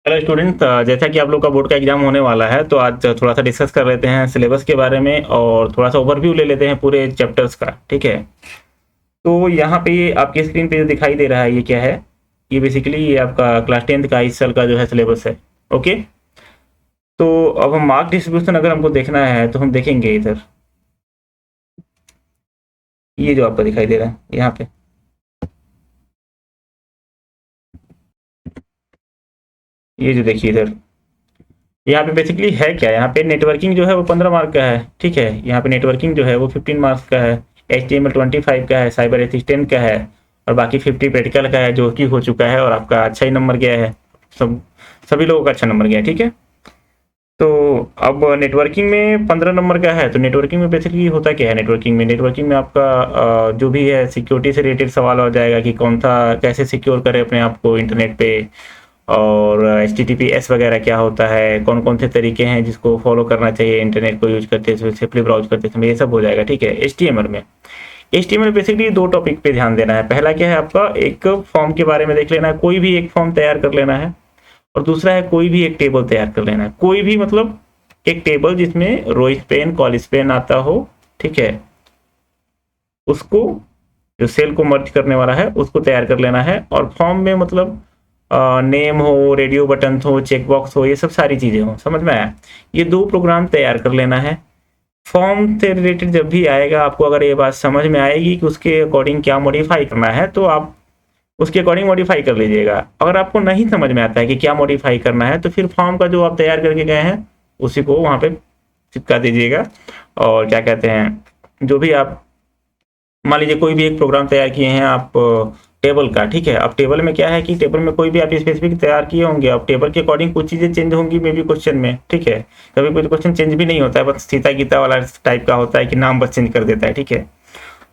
Hello student, जैसा कि आप लोग का बोर्ड का एग्जाम होने वाला है तो आज थोड़ा सा डिस्कस कर लेते हैं सिलेबस के बारे में और थोड़ा सा ओवरव्यू ले लेते हैं पूरे चैप्टर्स का। ठीक है, तो यहाँ पे आपकी स्क्रीन पे जो दिखाई दे रहा है ये क्या है? ये बेसिकली ये आपका क्लास 10th का इस साल का जो है सिलेबस है। ओके, तो अब हम मार्क डिस्ट्रीब्यूशन अगर हमको देखना है तो हम देखेंगे इधर, ये जो आपको दिखाई दे रहा है यहाँ पे, ये जो देखिए इधर, यहाँ पे बेसिकली है क्या, यहाँ पे नेटवर्किंग जो है वो 15 मार्क का है। ठीक है, यहाँ पे नेटवर्किंग जो है वो 15 मार्क्स का है, HTML 25 का है, साइबर एथिक्स 10 का है और बाकी 50 प्रैक्टिकल का है जो कि हो चुका है और आपका अच्छा ही नंबर गया है। सभी लोगों का अच्छा नंबर गया है। ठीक है, तो अब नेटवर्किंग में 15 नंबर का है, तो नेटवर्किंग में बेसिकली होता क्या है? नेटवर्किंग में आपका जो भी है सिक्योरिटी से रिलेटेड सवाल हो जाएगा कि कौन सा कैसे सिक्योर करें अपने आप को इंटरनेट पे, और HTTPS वगैरह क्या होता है, कौन कौन से तरीके हैं जिसको फॉलो करना चाहिए इंटरनेट को यूज करते समय, सेफली ब्राउज करते समय, ये सब हो जाएगा। ठीक है, HTML बेसिकली दो टॉपिक पे ध्यान देना है। पहला क्या है आपका, एक फॉर्म के बारे में देख लेना है, कोई भी एक फॉर्म तैयार कर लेना है, और दूसरा है कोई भी एक टेबल तैयार कर लेना है। कोई भी मतलब एक टेबल जिसमें रो स्पेन कॉल स्पेन आता हो। ठीक है, उसको जो सेल को मर्ज करने वाला है उसको तैयार कर लेना है, और फॉर्म में मतलब नेम हो, रेडियो बटन हो, चेकबॉक्स हो, ये सब सारी चीजें हो। समझ में आया? ये दो प्रोग्राम तैयार कर लेना है। फॉर्म से रिलेटेड जब भी आएगा आपको अगर ये बात समझ में आएगी कि उसके अकॉर्डिंग क्या मॉडिफाई करना है तो आप उसके अकॉर्डिंग मॉडिफाई कर लीजिएगा। अगर आपको नहीं समझ में आता है कि क्या मॉडिफाई करना है तो फिर फॉर्म का जो आप तैयार करके गए हैं उसी को वहाँ पे चिपका दीजिएगा। और क्या कहते हैं, जो भी आप मान लीजिए कोई भी एक प्रोग्राम तैयार किए हैं आप टेबल का। ठीक है, अब टेबल में क्या है कि टेबल में कोई भी आप स्पेसिफिक तैयार किए होंगे, अब टेबल के अकॉर्डिंग कुछ चीज़ें चेंज होंगी मे बी क्वेश्चन में। ठीक है, कभी कोई क्वेश्चन चेंज भी नहीं होता है, बस सीता गीता वाला टाइप का होता है कि नाम बस चेंज कर देता है। ठीक है,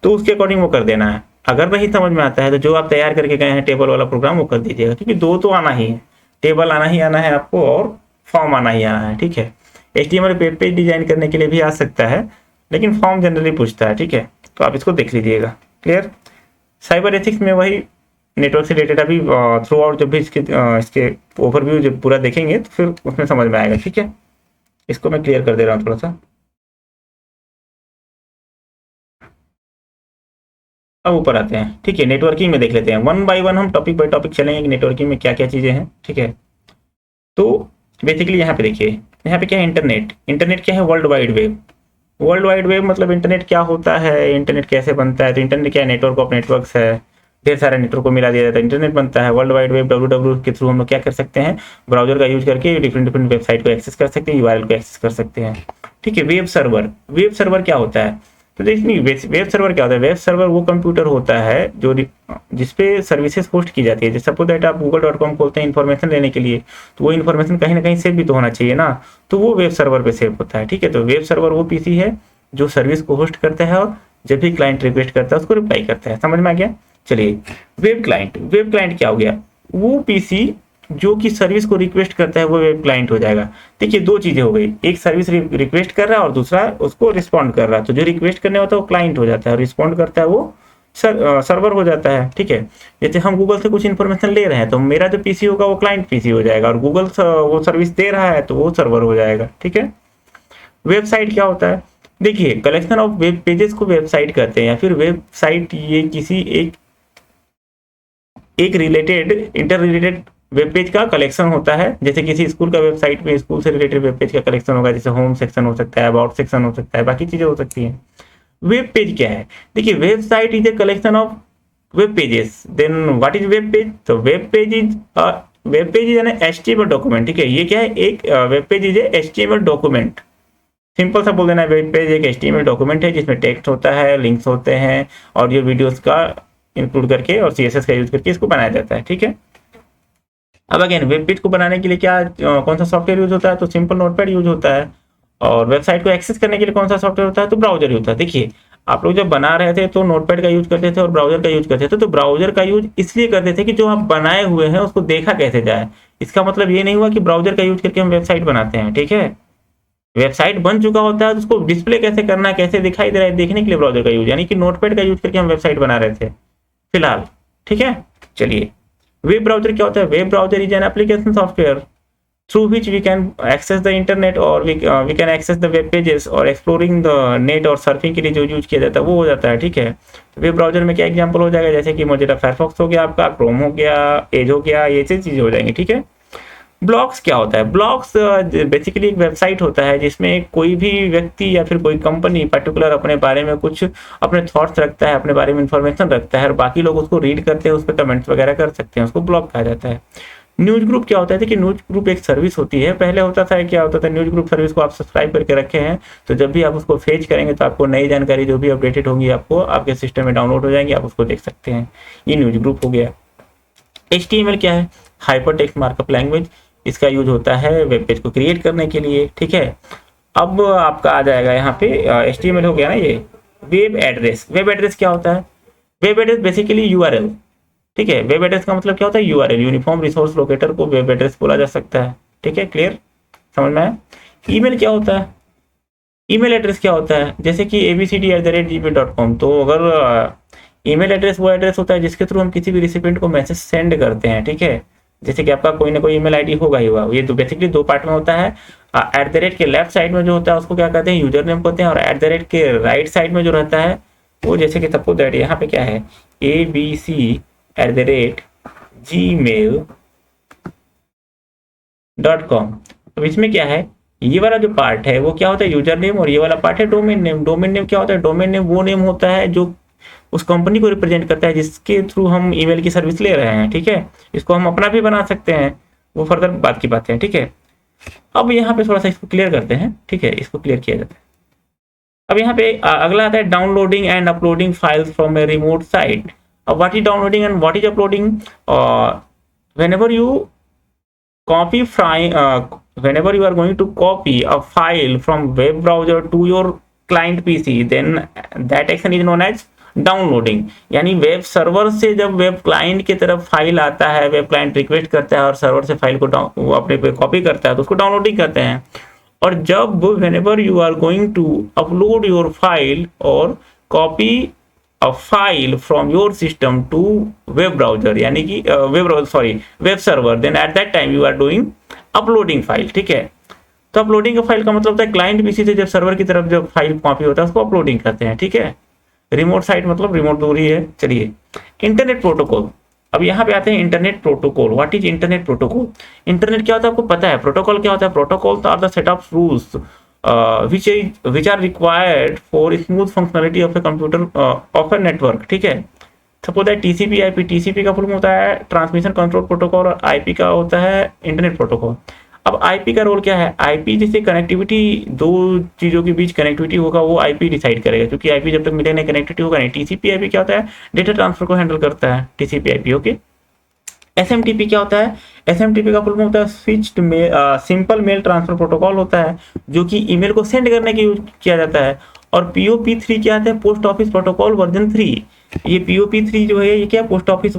तो उसके अकॉर्डिंग वो कर देना है। अगर नहीं समझ में आता है तो जो आप तैयार करके गए हैं टेबल वाला प्रोग्राम वो कर दीजिएगा, क्योंकि दो तो आना ही है, टेबल आना ही आना है आपको और फॉर्म आना ही आना है। ठीक है, HTML वेब पेज डिजाइन करने के लिए भी आ सकता है, लेकिन फॉर्म जनरली पूछता है। ठीक है, तो आप इसको देख लीजिएगा। क्लियर? साइबर एथिक्स में वही नेटवर्क से रिलेटेड अभी थ्रू आउट जब भी इसके ओवरव्यू जब पूरा देखेंगे तो फिर उसमें समझ में आएगा। ठीक है, इसको मैं क्लियर कर दे रहा हूँ थोड़ा सा। अब ऊपर आते हैं। ठीक है, नेटवर्किंग में देख लेते हैं वन बाय वन, हम टॉपिक बाय टॉपिक चलेंगे कि नेटवर्किंग में क्या क्या चीज़ें हैं। ठीक है, तो बेसिकली यहाँ पे देखिए, यहाँ पे क्या है, इंटरनेट क्या है, world wide web. World wide web मतलब इंटरनेट क्या होता है, इंटरनेट कैसे बनता है। तो इंटरनेट क्या है, नेटवर्क ऑफ नेटवर्क्स है, ढेर सारे नेटवर्क को मिला दिया जाता है, इंटरनेट बनता है। वर्ल्ड वाइड वेब WWW के थ्रू हम लोग क्या कर सकते हैं, ब्राउजर का यूज करके डिफरेंट डिफरेंट वेबसाइट को एक्सेस कर सकते हैं, URL को एक्सेस कर सकते हैं। ठीक है, वेब सर्वर क्या होता है, तो देखिए वेब सर्वर क्या होता है, वेब सर्वर वो कंप्यूटर होता है जो जिसपे सर्विसेज होस्ट की जाती है। जैसे सपोज दैट आप google.com खोलते हैं इन्फॉर्मेशन लेने के लिए, तो वो इन्फॉर्मेशन कहीं ना कहीं सेव भी तो होना चाहिए ना, तो वो वेब सर्वर पे सेव होता है। ठीक है, तो वेब सर्वर वो PC है जो सर्विस को होस्ट करता है और जब भी क्लाइंट रिक्वेस्ट करता है उसको रिप्लाई करता है। समझ में आ गया? चलिए, वेब क्लाइंट क्या हो गया, वो PC जो कि सर्विस को रिक्वेस्ट करता है वो वेब क्लाइंट हो जाएगा। देखिए दो चीजें हो गई, एक सर्विस रिक्वेस्ट कर रहा है और दूसरा उसको रिस्पॉन्ड कर रहा है। तो जो रिक्वेस्ट करने होता है वो क्लाइंट हो जाता है और रिस्पॉन्ड करता है वो सर्वर हो जाता है। ठीक है, जैसे हम गूगल से कुछ इन्फॉर्मेशन ले रहे हैं तो मेरा जो PC होगा वो क्लाइंट PC हो जाएगा और गूगल वो सर्विस दे रहा है तो वो सर्वर हो जाएगा। ठीक है, वेबसाइट क्या होता है, देखिए कलेक्शन ऑफ वेब पेजेस को वेबसाइट कहते हैं, या फिर वेबसाइट ये किसी एक related inter related web page का कलेक्शन होता है। जैसे किसी स्कूल का वेबसाइट में स्कूल से रिलेटेड वेब पेज का कलेक्शन होगा, जैसे होम सेक्शन हो सकता है, अबाउट सेक्शन हो सकता है, बाकी चीजें हो सकती हैं। वेब पेज क्या है, देखिए website is a collection of web pages. Then what is web page, तो web page is an HTML document. ठीक है, ये क्या है, एक web page is a HTML document. Simple सा बोल देना, वेब पेज एक HTML डॉक्यूमेंट है जिसमें टेक्स्ट होता है, लिंक्स होते हैं, ऑडियो वीडियोस का इंक्लूड करके और CSS का यूज करके इसको बनाया जाता है। ठीक है, अब अगेन वेब पेज को बनाने के लिए क्या कौन सा सॉफ्टवेयर यूज होता है, तो सिंपल नोटपैड यूज होता है। और वेबसाइट को एक्सेस करने के लिए कौन सा सॉफ्टवेयर होता है, तो ब्राउजर होता है। देखिए आप लोग जब बना रहे थे तो नोटपैड का यूज करते थे और ब्राउजर का यूज करते थे, तो ब्राउजर का यूज इसलिए करते थे कि जो आप बनाए हुए हैं उसको देखा कैसे जाए। इसका मतलब ये नहीं हुआ कि ब्राउजर का यूज करके हम वेबसाइट बनाते हैं। ठीक है, वेबसाइट बन चुका होता है तो उसको डिस्प्ले कैसे करना है, कैसे दिखाई दे रहा है, देखने के लिए ब्राउजर का यूज, यानी कि नोटपैड का यूज करके हम वेबसाइट बना रहे थे फिलहाल। ठीक है, चलिए वेब ब्राउजर क्या होता है, web browser is an application software through which we can access the internet और we can access the web pages और exploring the net और surfing के लिए जो यूज किया जाता है वो हो जाता है, ठीक है। वेब ब्राउजर में क्या एग्जांपल हो जाएगा, जैसे कि मोजिला फायरफॉक्स हो गया, आपका क्रोम हो गया, एज हो गया, ये चीज़ें हो जाएंगी, ठीक है। ब्लॉग्स क्या होता है, ब्लॉग्स बेसिकली एक वेबसाइट होता है जिसमें कोई भी व्यक्ति या फिर कोई कंपनी पर्टिकुलर अपने बारे में कुछ अपने थॉट्स रखता है, अपने बारे में इंफॉर्मेशन रखता है और बाकी लोग उसको रीड करते हैं, उस पर कमेंट्स वगैरह कर सकते हैं, उसको ब्लॉग कहा जाता है। न्यूज ग्रुप क्या होता है कि न्यूज ग्रुप एक सर्विस होती है, पहले होता था क्या होता था, न्यूज ग्रुप सर्विस को आप सब्सक्राइब करके रखे हैं तो जब भी आप उसको फेच करेंगे तो आपको नई जानकारी जो भी अपडेटेड होंगी आपको आपके सिस्टम में डाउनलोड हो जाएंगी, आप उसको देख सकते हैं। ये न्यूज ग्रुप हो गया। HTML क्या है, हाइपर टेक्स्ट मार्कअप लैंग्वेज, इसका यूज होता है वेब पेज को क्रिएट करने के लिए, ठीक है। अब आपका आ जाएगा यहाँ पे HTML हो गया ना ये। वेब एड्रेस, वेब एड्रेस क्या होता है, वेब एड्रेस बेसिकली URL, ठीक है। वेब एड्रेस का मतलब क्या होता है, URL, यूनिफॉर्म रिसोर्स लोकेटर को वेब एड्रेस बोला जा सकता है, ठीक है, क्लियर, समझ में आया। ईमेल क्या होता है, ईमेल एड्रेस क्या होता है, जैसे कि abcd@gmail.com, तो अगर ईमेल एड्रेस वो एड्रेस होता है जिसके थ्रू हम किसी भी रिसिपिएंट को मैसेज सेंड करते हैं, ठीक है। जैसे कि आपका कोई ना कोई ईमेल आईडी होगा ही होगा, ये तो बेसिकली दो पार्ट में होता है। @ के लेफ्ट साइड में जो होता है उसको क्या कहते हैं, यूजर नेम कहते हैं, और @ के राइट साइड में जो रहता है वो, जैसे कि सपोज दैट यहाँ पे क्या है, abc@gmail.com। अब इसमें क्या है, ये वाला जो पार्ट है वो क्या होता है, यूजर नेम, और ये वाला पार्ट है डोमेन नेम। डोमेन नेम क्या होता है, डोमेन नेम वो नेम होता है जो उस कंपनी को रिप्रेजेंट करता है जिसके थ्रू हम ईमेल की सर्विस ले रहे हैं, ठीक है। इसको हम अपना भी बना सकते हैं, वो फर्दर बात की बात है, ठीक है। अब यहाँ पे थोड़ा सा इसको क्लियर करते हैं, ठीक है, इसको क्लियर किया जाता है। अब यहाँ पे अगला आता है downloading and uploading files from a remote site. अब what is downloading and what is uploading, whenever you copy whenever you are going to copy a file from web browser to your client PC, then that action is known as downloading. यानी web server से जब web client की तरफ file आता है, web client request करता है और सर्वर से फाइल को अपने पे कॉपी करता है तो उसको डाउनलोडिंग करते हैं। और जब whenever you are going to upload your file और copy a file from your system to web browser, यानी कि web server, then at that time you are doing uploading file, ठीक है। तो अपलोडिंग का फाइल का मतलब होता है क्लाइंट पीसी से जब सर्वर की तरफ जब फाइल कॉपी होता है उसको अपलोडिंग करते हैं, ठीक है। रिमोट साइट मतलब रिमोट दूरी है। चलिए, इंटरनेट प्रोटोकॉल। अब यहाँ पे आते हैं internet protocol. What is internet protocol, internet क्या होता है आपको पता है, प्रोटोकॉल क्या होता है, protocol are the set of rules which are required for smooth functionality of a computer of a network, ठीक है। सपोज है TCP/IP, TCP का फुल होता है ट्रांसमिशन कंट्रोल प्रोटोकॉल और IP का होता है इंटरनेट प्रोटोकॉल। अब IP का रोल क्या है, IP जैसे कनेक्टिविटी, दो चीज़ों के बीच कनेक्टिविटी होगा वो IP डिसाइड करेगा, क्योंकि IP जब तक मिले नहीं कनेक्टिविटी होगा नहीं। TCP/IP क्या होता है, डेटा ट्रांसफर को हैंडल करता है TCP/IP, ओके। SMTP क्या होता है, SMTP का फुल होता है switched mail simple mail transfer protocol होता है, जो कि ईमेल को सेंड करने के यूज किया जाता है। और POP3 क्या आता है, पोस्ट ऑफिस प्रोटोकॉल वर्जन 3। ये POP3 जो है ये क्या, पोस्ट ऑफिस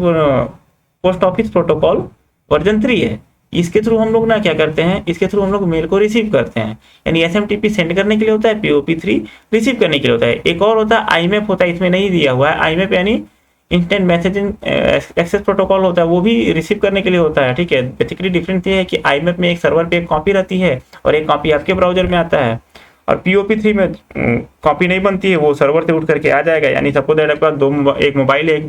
प्रोटोकॉल वर्जन 3 है। इसके थ्रू हम लोग ना क्या करते हैं, इसके थ्रू हम लोग मेल को रिसीव करते हैं। यानी SMTP सेंड करने के लिए होता है, POP3 रिसीव करने के लिए होता है। एक और होता है IMAP होता है, इसमें नहीं दिया हुआ है। IMAP यानी इंस्टेंट मैसेजिंग एक्सेस प्रोटोकॉल होता है, वो भी रिसीव करने के लिए होता है, ठीक है। बेसिकली डिफरेंस ये है कि IMAP में एक सर्वर पे एक कॉपी रहती है और एक कॉपी आपके ब्राउजर में आता है, और POP3 में कॉपी नहीं बनती है, वो सर्वर से उठ करके आ जाएगा। यानी सपोज दैट आपका एक मोबाइल है, एक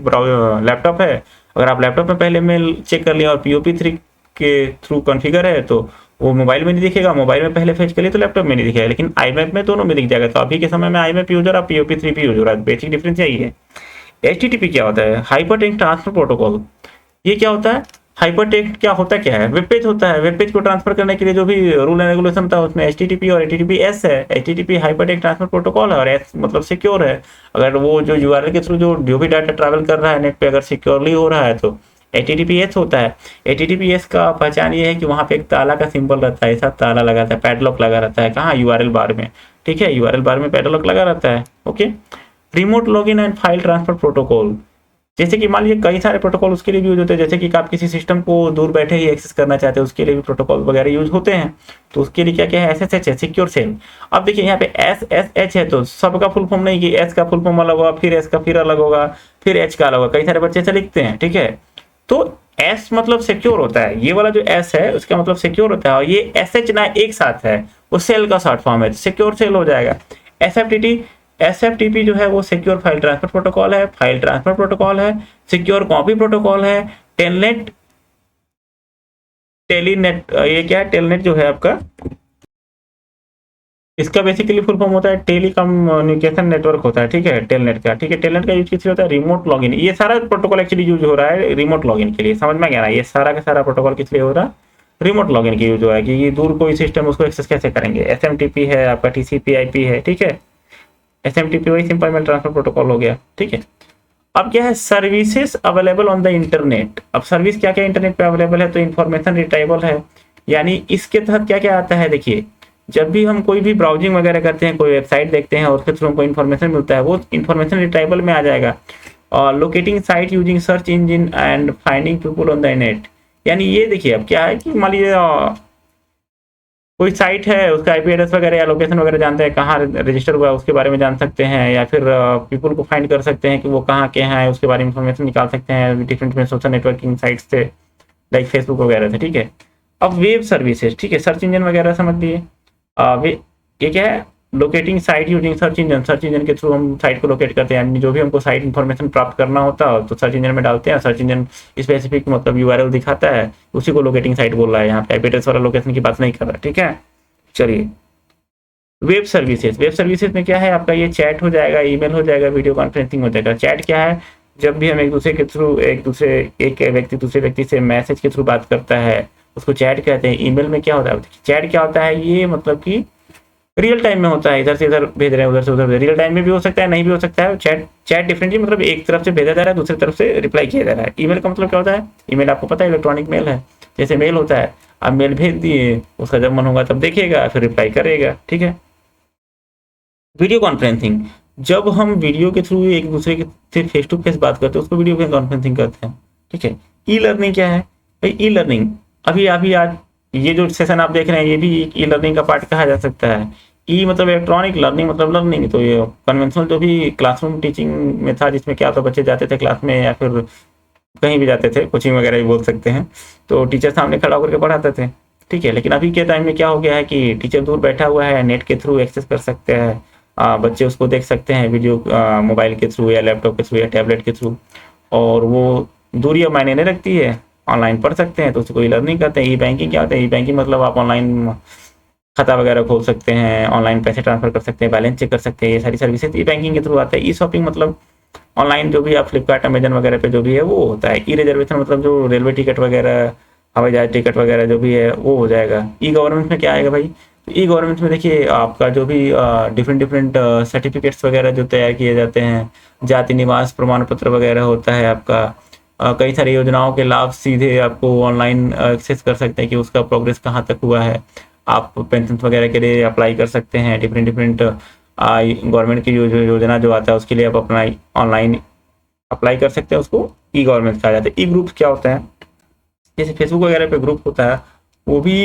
लैपटॉप है, अगर आप लैपटॉप में पहले मेल चेक कर लिया और POP3 के थ्रू कॉन्फ़िगर है तो वो मोबाइल में नहीं दिखेगा, मोबाइल में पहले फेच कर लिए तो लैपटॉप में नहीं दिखेगा, लेकिन IMAP में दोनों में दिख जाएगा। तो अभी के समय में IMAP यूज हो रहा है, POP3 भी यूज हो रहा है, बेसिक डिफरेंस यही है। HTTP क्या होता है, हाइपरटेक्स्ट ट्रांसफर प्रोटोकॉल। ये क्या होता है, हाइपरटेक्स्ट क्या है, वेब पेज होता है। वेब पेज को ट्रांसफर करने के लिए जो भी रूल एंड रेगुलेशन था उसमें HTTP और HTTPS है। HTTP हाइपरटेक्स्ट ट्रांसफर प्रोटोकॉल है और S मतलब सिक्योर है। अगर वो जो URL के थ्रू जो भी डाटा ट्रैवल कर रहा है नेट पे अगर सिक्योरली हो रहा है तो HTTPS होता है। HTTPS का पहचान ये है कि वहाँ पे एक ताला का सिंबल रहता है, ऐसा ताला लगा रहता है, पैडलॉक लगा रहता है। कहाँ, URL बार में, ठीक है, URL बार में पैडलॉक लगा रहता है, okay. Remote login and file transfer protocol, जैसे कि मान लीजिए कई सारे प्रोटोकॉल उसके लिए भी यूज होते हैं, जैसे कि आप किसी सिस्टम को दूर बैठे ही एक्सेस करना चाहते हैं उसके लिए भी प्रोटोकॉल वगैरह यूज होते हैं। तो उसके लिए क्या क्या है, SSH है, सिक्योर सेल। अब देखिए यहाँ पे SSH है तो सबका फुल फॉर्म नहीं कि S का फुल फॉर्म अलग होगा, फिर S का फिर अलग होगा, फिर H का अलग होगा, कई सारे बच्चे ऐसे लिखते हैं, ठीक है। तो एस मतलब सिक्योर होता है, ये वाला जो एस है उसका मतलब सिक्योर होता है, और ये एस एच ना एक साथ है, वो सेल का शॉर्ट फॉर्म है, सिक्योर सेल हो जाएगा। एस एफ टी पी जो है वो सिक्योर फाइल ट्रांसफर प्रोटोकॉल है, फाइल ट्रांसफर प्रोटोकॉल है, सिक्योर कॉपी प्रोटोकॉल है, टेलनेट टेलीनेट, ये क्या है, टेलनेट जो है आपका, इसका बेसिकली फुल फॉर्म होता है टेलीकम्युनिकेशन नेटवर्क होता है, ठीक है, टेलनेट का, ठीक है। टेलनेट का यूज किस लिए होता है, रिमोट लॉगिन, ये सारा प्रोटोकॉल एक्चुअली यूज हो रहा है रिमोट लॉगिन के लिए, समझ में गया ना, ये सारा का सारा प्रोटोकॉल किस लिए हो रहा है, रिमोट लॉगिन के यूज हो रहा है, कि ये दूर कोई सिस्टम उसको एक्सेस कैसे करेंगे। एसएमटीपी है आपका, टीसीपी/आईपी है, ठीक है। एसएमटीपी वही सिंपल मेल ट्रांसफर प्रोटोकॉल हो गया, ठीक है। अब क्या है, services available on the internet. अब सर्विस क्या क्या इंटरनेट पे अवेलेबल है, तो इन्फॉर्मेशन रिट्राइवल है, यानी इसके तहत क्या क्या आता है, देखिए जब भी हम कोई भी ब्राउजिंग वगैरह करते हैं, कोई वेबसाइट देखते हैं और उसके थ्रू हमको इन्फॉर्मेशन मिलता है, वो इन्फॉर्मेशन रिट्राइवल में आ जाएगा। और locating site using search engine and finding people on the net, यानी ये देखिए अब क्या है कि मान लीजिए कोई साइट है, उसका आईपी एड्रेस वगैरह या लोकेशन वगैरह जानते हैं, कहाँ रजिस्टर हुआ है उसके बारे में जान सकते हैं, या फिर पीपल को फाइंड कर सकते हैं कि वो कहाँ के हैं, उसके बारे में इन्फॉर्मेशन निकाल सकते हैं डिफरेंट सोशल नेटवर्किंग साइट्स से, लाइक फेसबुक वगैरह से, ठीक है। अब वेब सर्विसेज, ठीक है, सर्च इंजन वगैरह समझ लिए। ये क्या है, locating site using search engine, search engine के थ्रू हम साइट को लोकेट करते हैं, यानी जो भी हमको साइट इन्फॉर्मेशन प्राप्त करना होता है तो सर्च इंजन में डालते हैं, सर्च इंजन स्पेसिफिक मतलब यूआरएल दिखाता है, उसी को लोकेटिंग साइट बोल रहा है, यहाँ पे आईपी एड्रेस वाला लोकेशन की बात नहीं कर रहा, ठीक है। चलिए, वेब सर्विसेज, वेब सर्विसेज में क्या है आपका, ये चैट हो जाएगा, ईमेल हो जाएगा, वीडियो कॉन्फ्रेंसिंग हो जाएगा। चैट क्या है, जब भी हम एक दूसरे के थ्रू एक व्यक्ति दूसरे व्यक्ति से मैसेज के थ्रू बात करता है उसको चैट कहते हैं। ईमेल में क्या होता है, चैट क्या होता है, ये मतलब कि रियल टाइम में होता है, इधर से इधर भेज रहे हैं, उधर से उधर, रियल टाइम में भी हो सकता है, नहीं भी हो सकता है। चैट चैट डिफरेंटली मतलब एक तरफ से भेजा जा रहा है, दूसरी तरफ से रिप्लाई किया जा रहा है। ईमेल का मतलब क्या होता है, ईमेल आपको पता है इलेक्ट्रॉनिक मेल है, जैसे मेल होता है, आप मेल भेज दिए, उसका जब मन होगा तब देखेगा, फिर रिप्लाई करेगा, ठीक है। वीडियो कॉन्फ्रेंसिंग, जब हम वीडियो के थ्रू एक दूसरे के से फेस टू फेस बात करते हैं उसको वीडियो कॉन्फ्रेंसिंग करते हैं, ठीक है। ई लर्निंग क्या है भाई, ई लर्निंग अभी आज ये जो सेशन आप देख रहे हैं ये भी एक ई लर्निंग का पार्ट कहा जा सकता है। ई मतलब इलेक्ट्रॉनिक, लर्निंग मतलब लर्निंग, तो ये कन्वेंशनल जो भी क्लासरूम टीचिंग में था, जिसमें क्या तो बच्चे जाते थे क्लास में या फिर कहीं भी जाते थे, कोचिंग वगैरह भी बोल सकते हैं, तो टीचर सामने खड़ा होकर के पढ़ाते थे, ठीक है। लेकिन अभी के टाइम में क्या हो गया है कि टीचर दूर बैठा हुआ है, नेट के थ्रू एक्सेस कर सकते हैं, बच्चे उसको देख सकते हैं वीडियो, मोबाइल के थ्रू या लैपटॉप के थ्रू या टैबलेट के थ्रू, और वो दूरी अब मायने नहीं रखती है, ऑनलाइन पढ़ सकते हैं, तो उसको ई लर्निंग कहते हैं। ई बैंकिंग क्या होता है, ई बैंकिंग मतलब आप ऑनलाइन खाता वगैरह खोल सकते हैं, ऑनलाइन पैसे ट्रांसफर कर सकते हैं, बैलेंस चेक कर सकते हैं, ये सारी सर्विसेज ई बैंकिंग के थ्रू आता है। ई शॉपिंग मतलब ऑनलाइन जो भी आप फ्लिपकार्ट अमेजन वगैरह पे जो भी है वो होता है। ई रिजर्वेशन मतलब जो रेलवे टिकट वगैरह, हवाई जहाज टिकट वगैरह जो भी है वो हो जाएगा। ई गवर्नमेंट में क्या आएगा भाई, ई गवर्नमेंट में देखिए आपका जो भी डिफरेंट सर्टिफिकेट्स वगैरह जो तैयार किए जाते हैं, जाति निवास प्रमाण पत्र वगैरह होता है आपका, कई सारी योजनाओं के लाभ सीधे आपको ऑनलाइन एक्सेस कर सकते हैं कि उसका प्रोग्रेस कहाँ तक हुआ है। आप पेंशन वगैरह के लिए अप्लाई कर सकते हैं, डिफरेंट गवर्नमेंट की योजना जो आता है उसके लिए आप अपना ऑनलाइन अप्लाई कर सकते हैं, उसको ई गवर्नमेंट कहा जाता है। ई ग्रुप क्या होता है, जैसे फेसबुक वगैरह पे ग्रुप होता है वो भी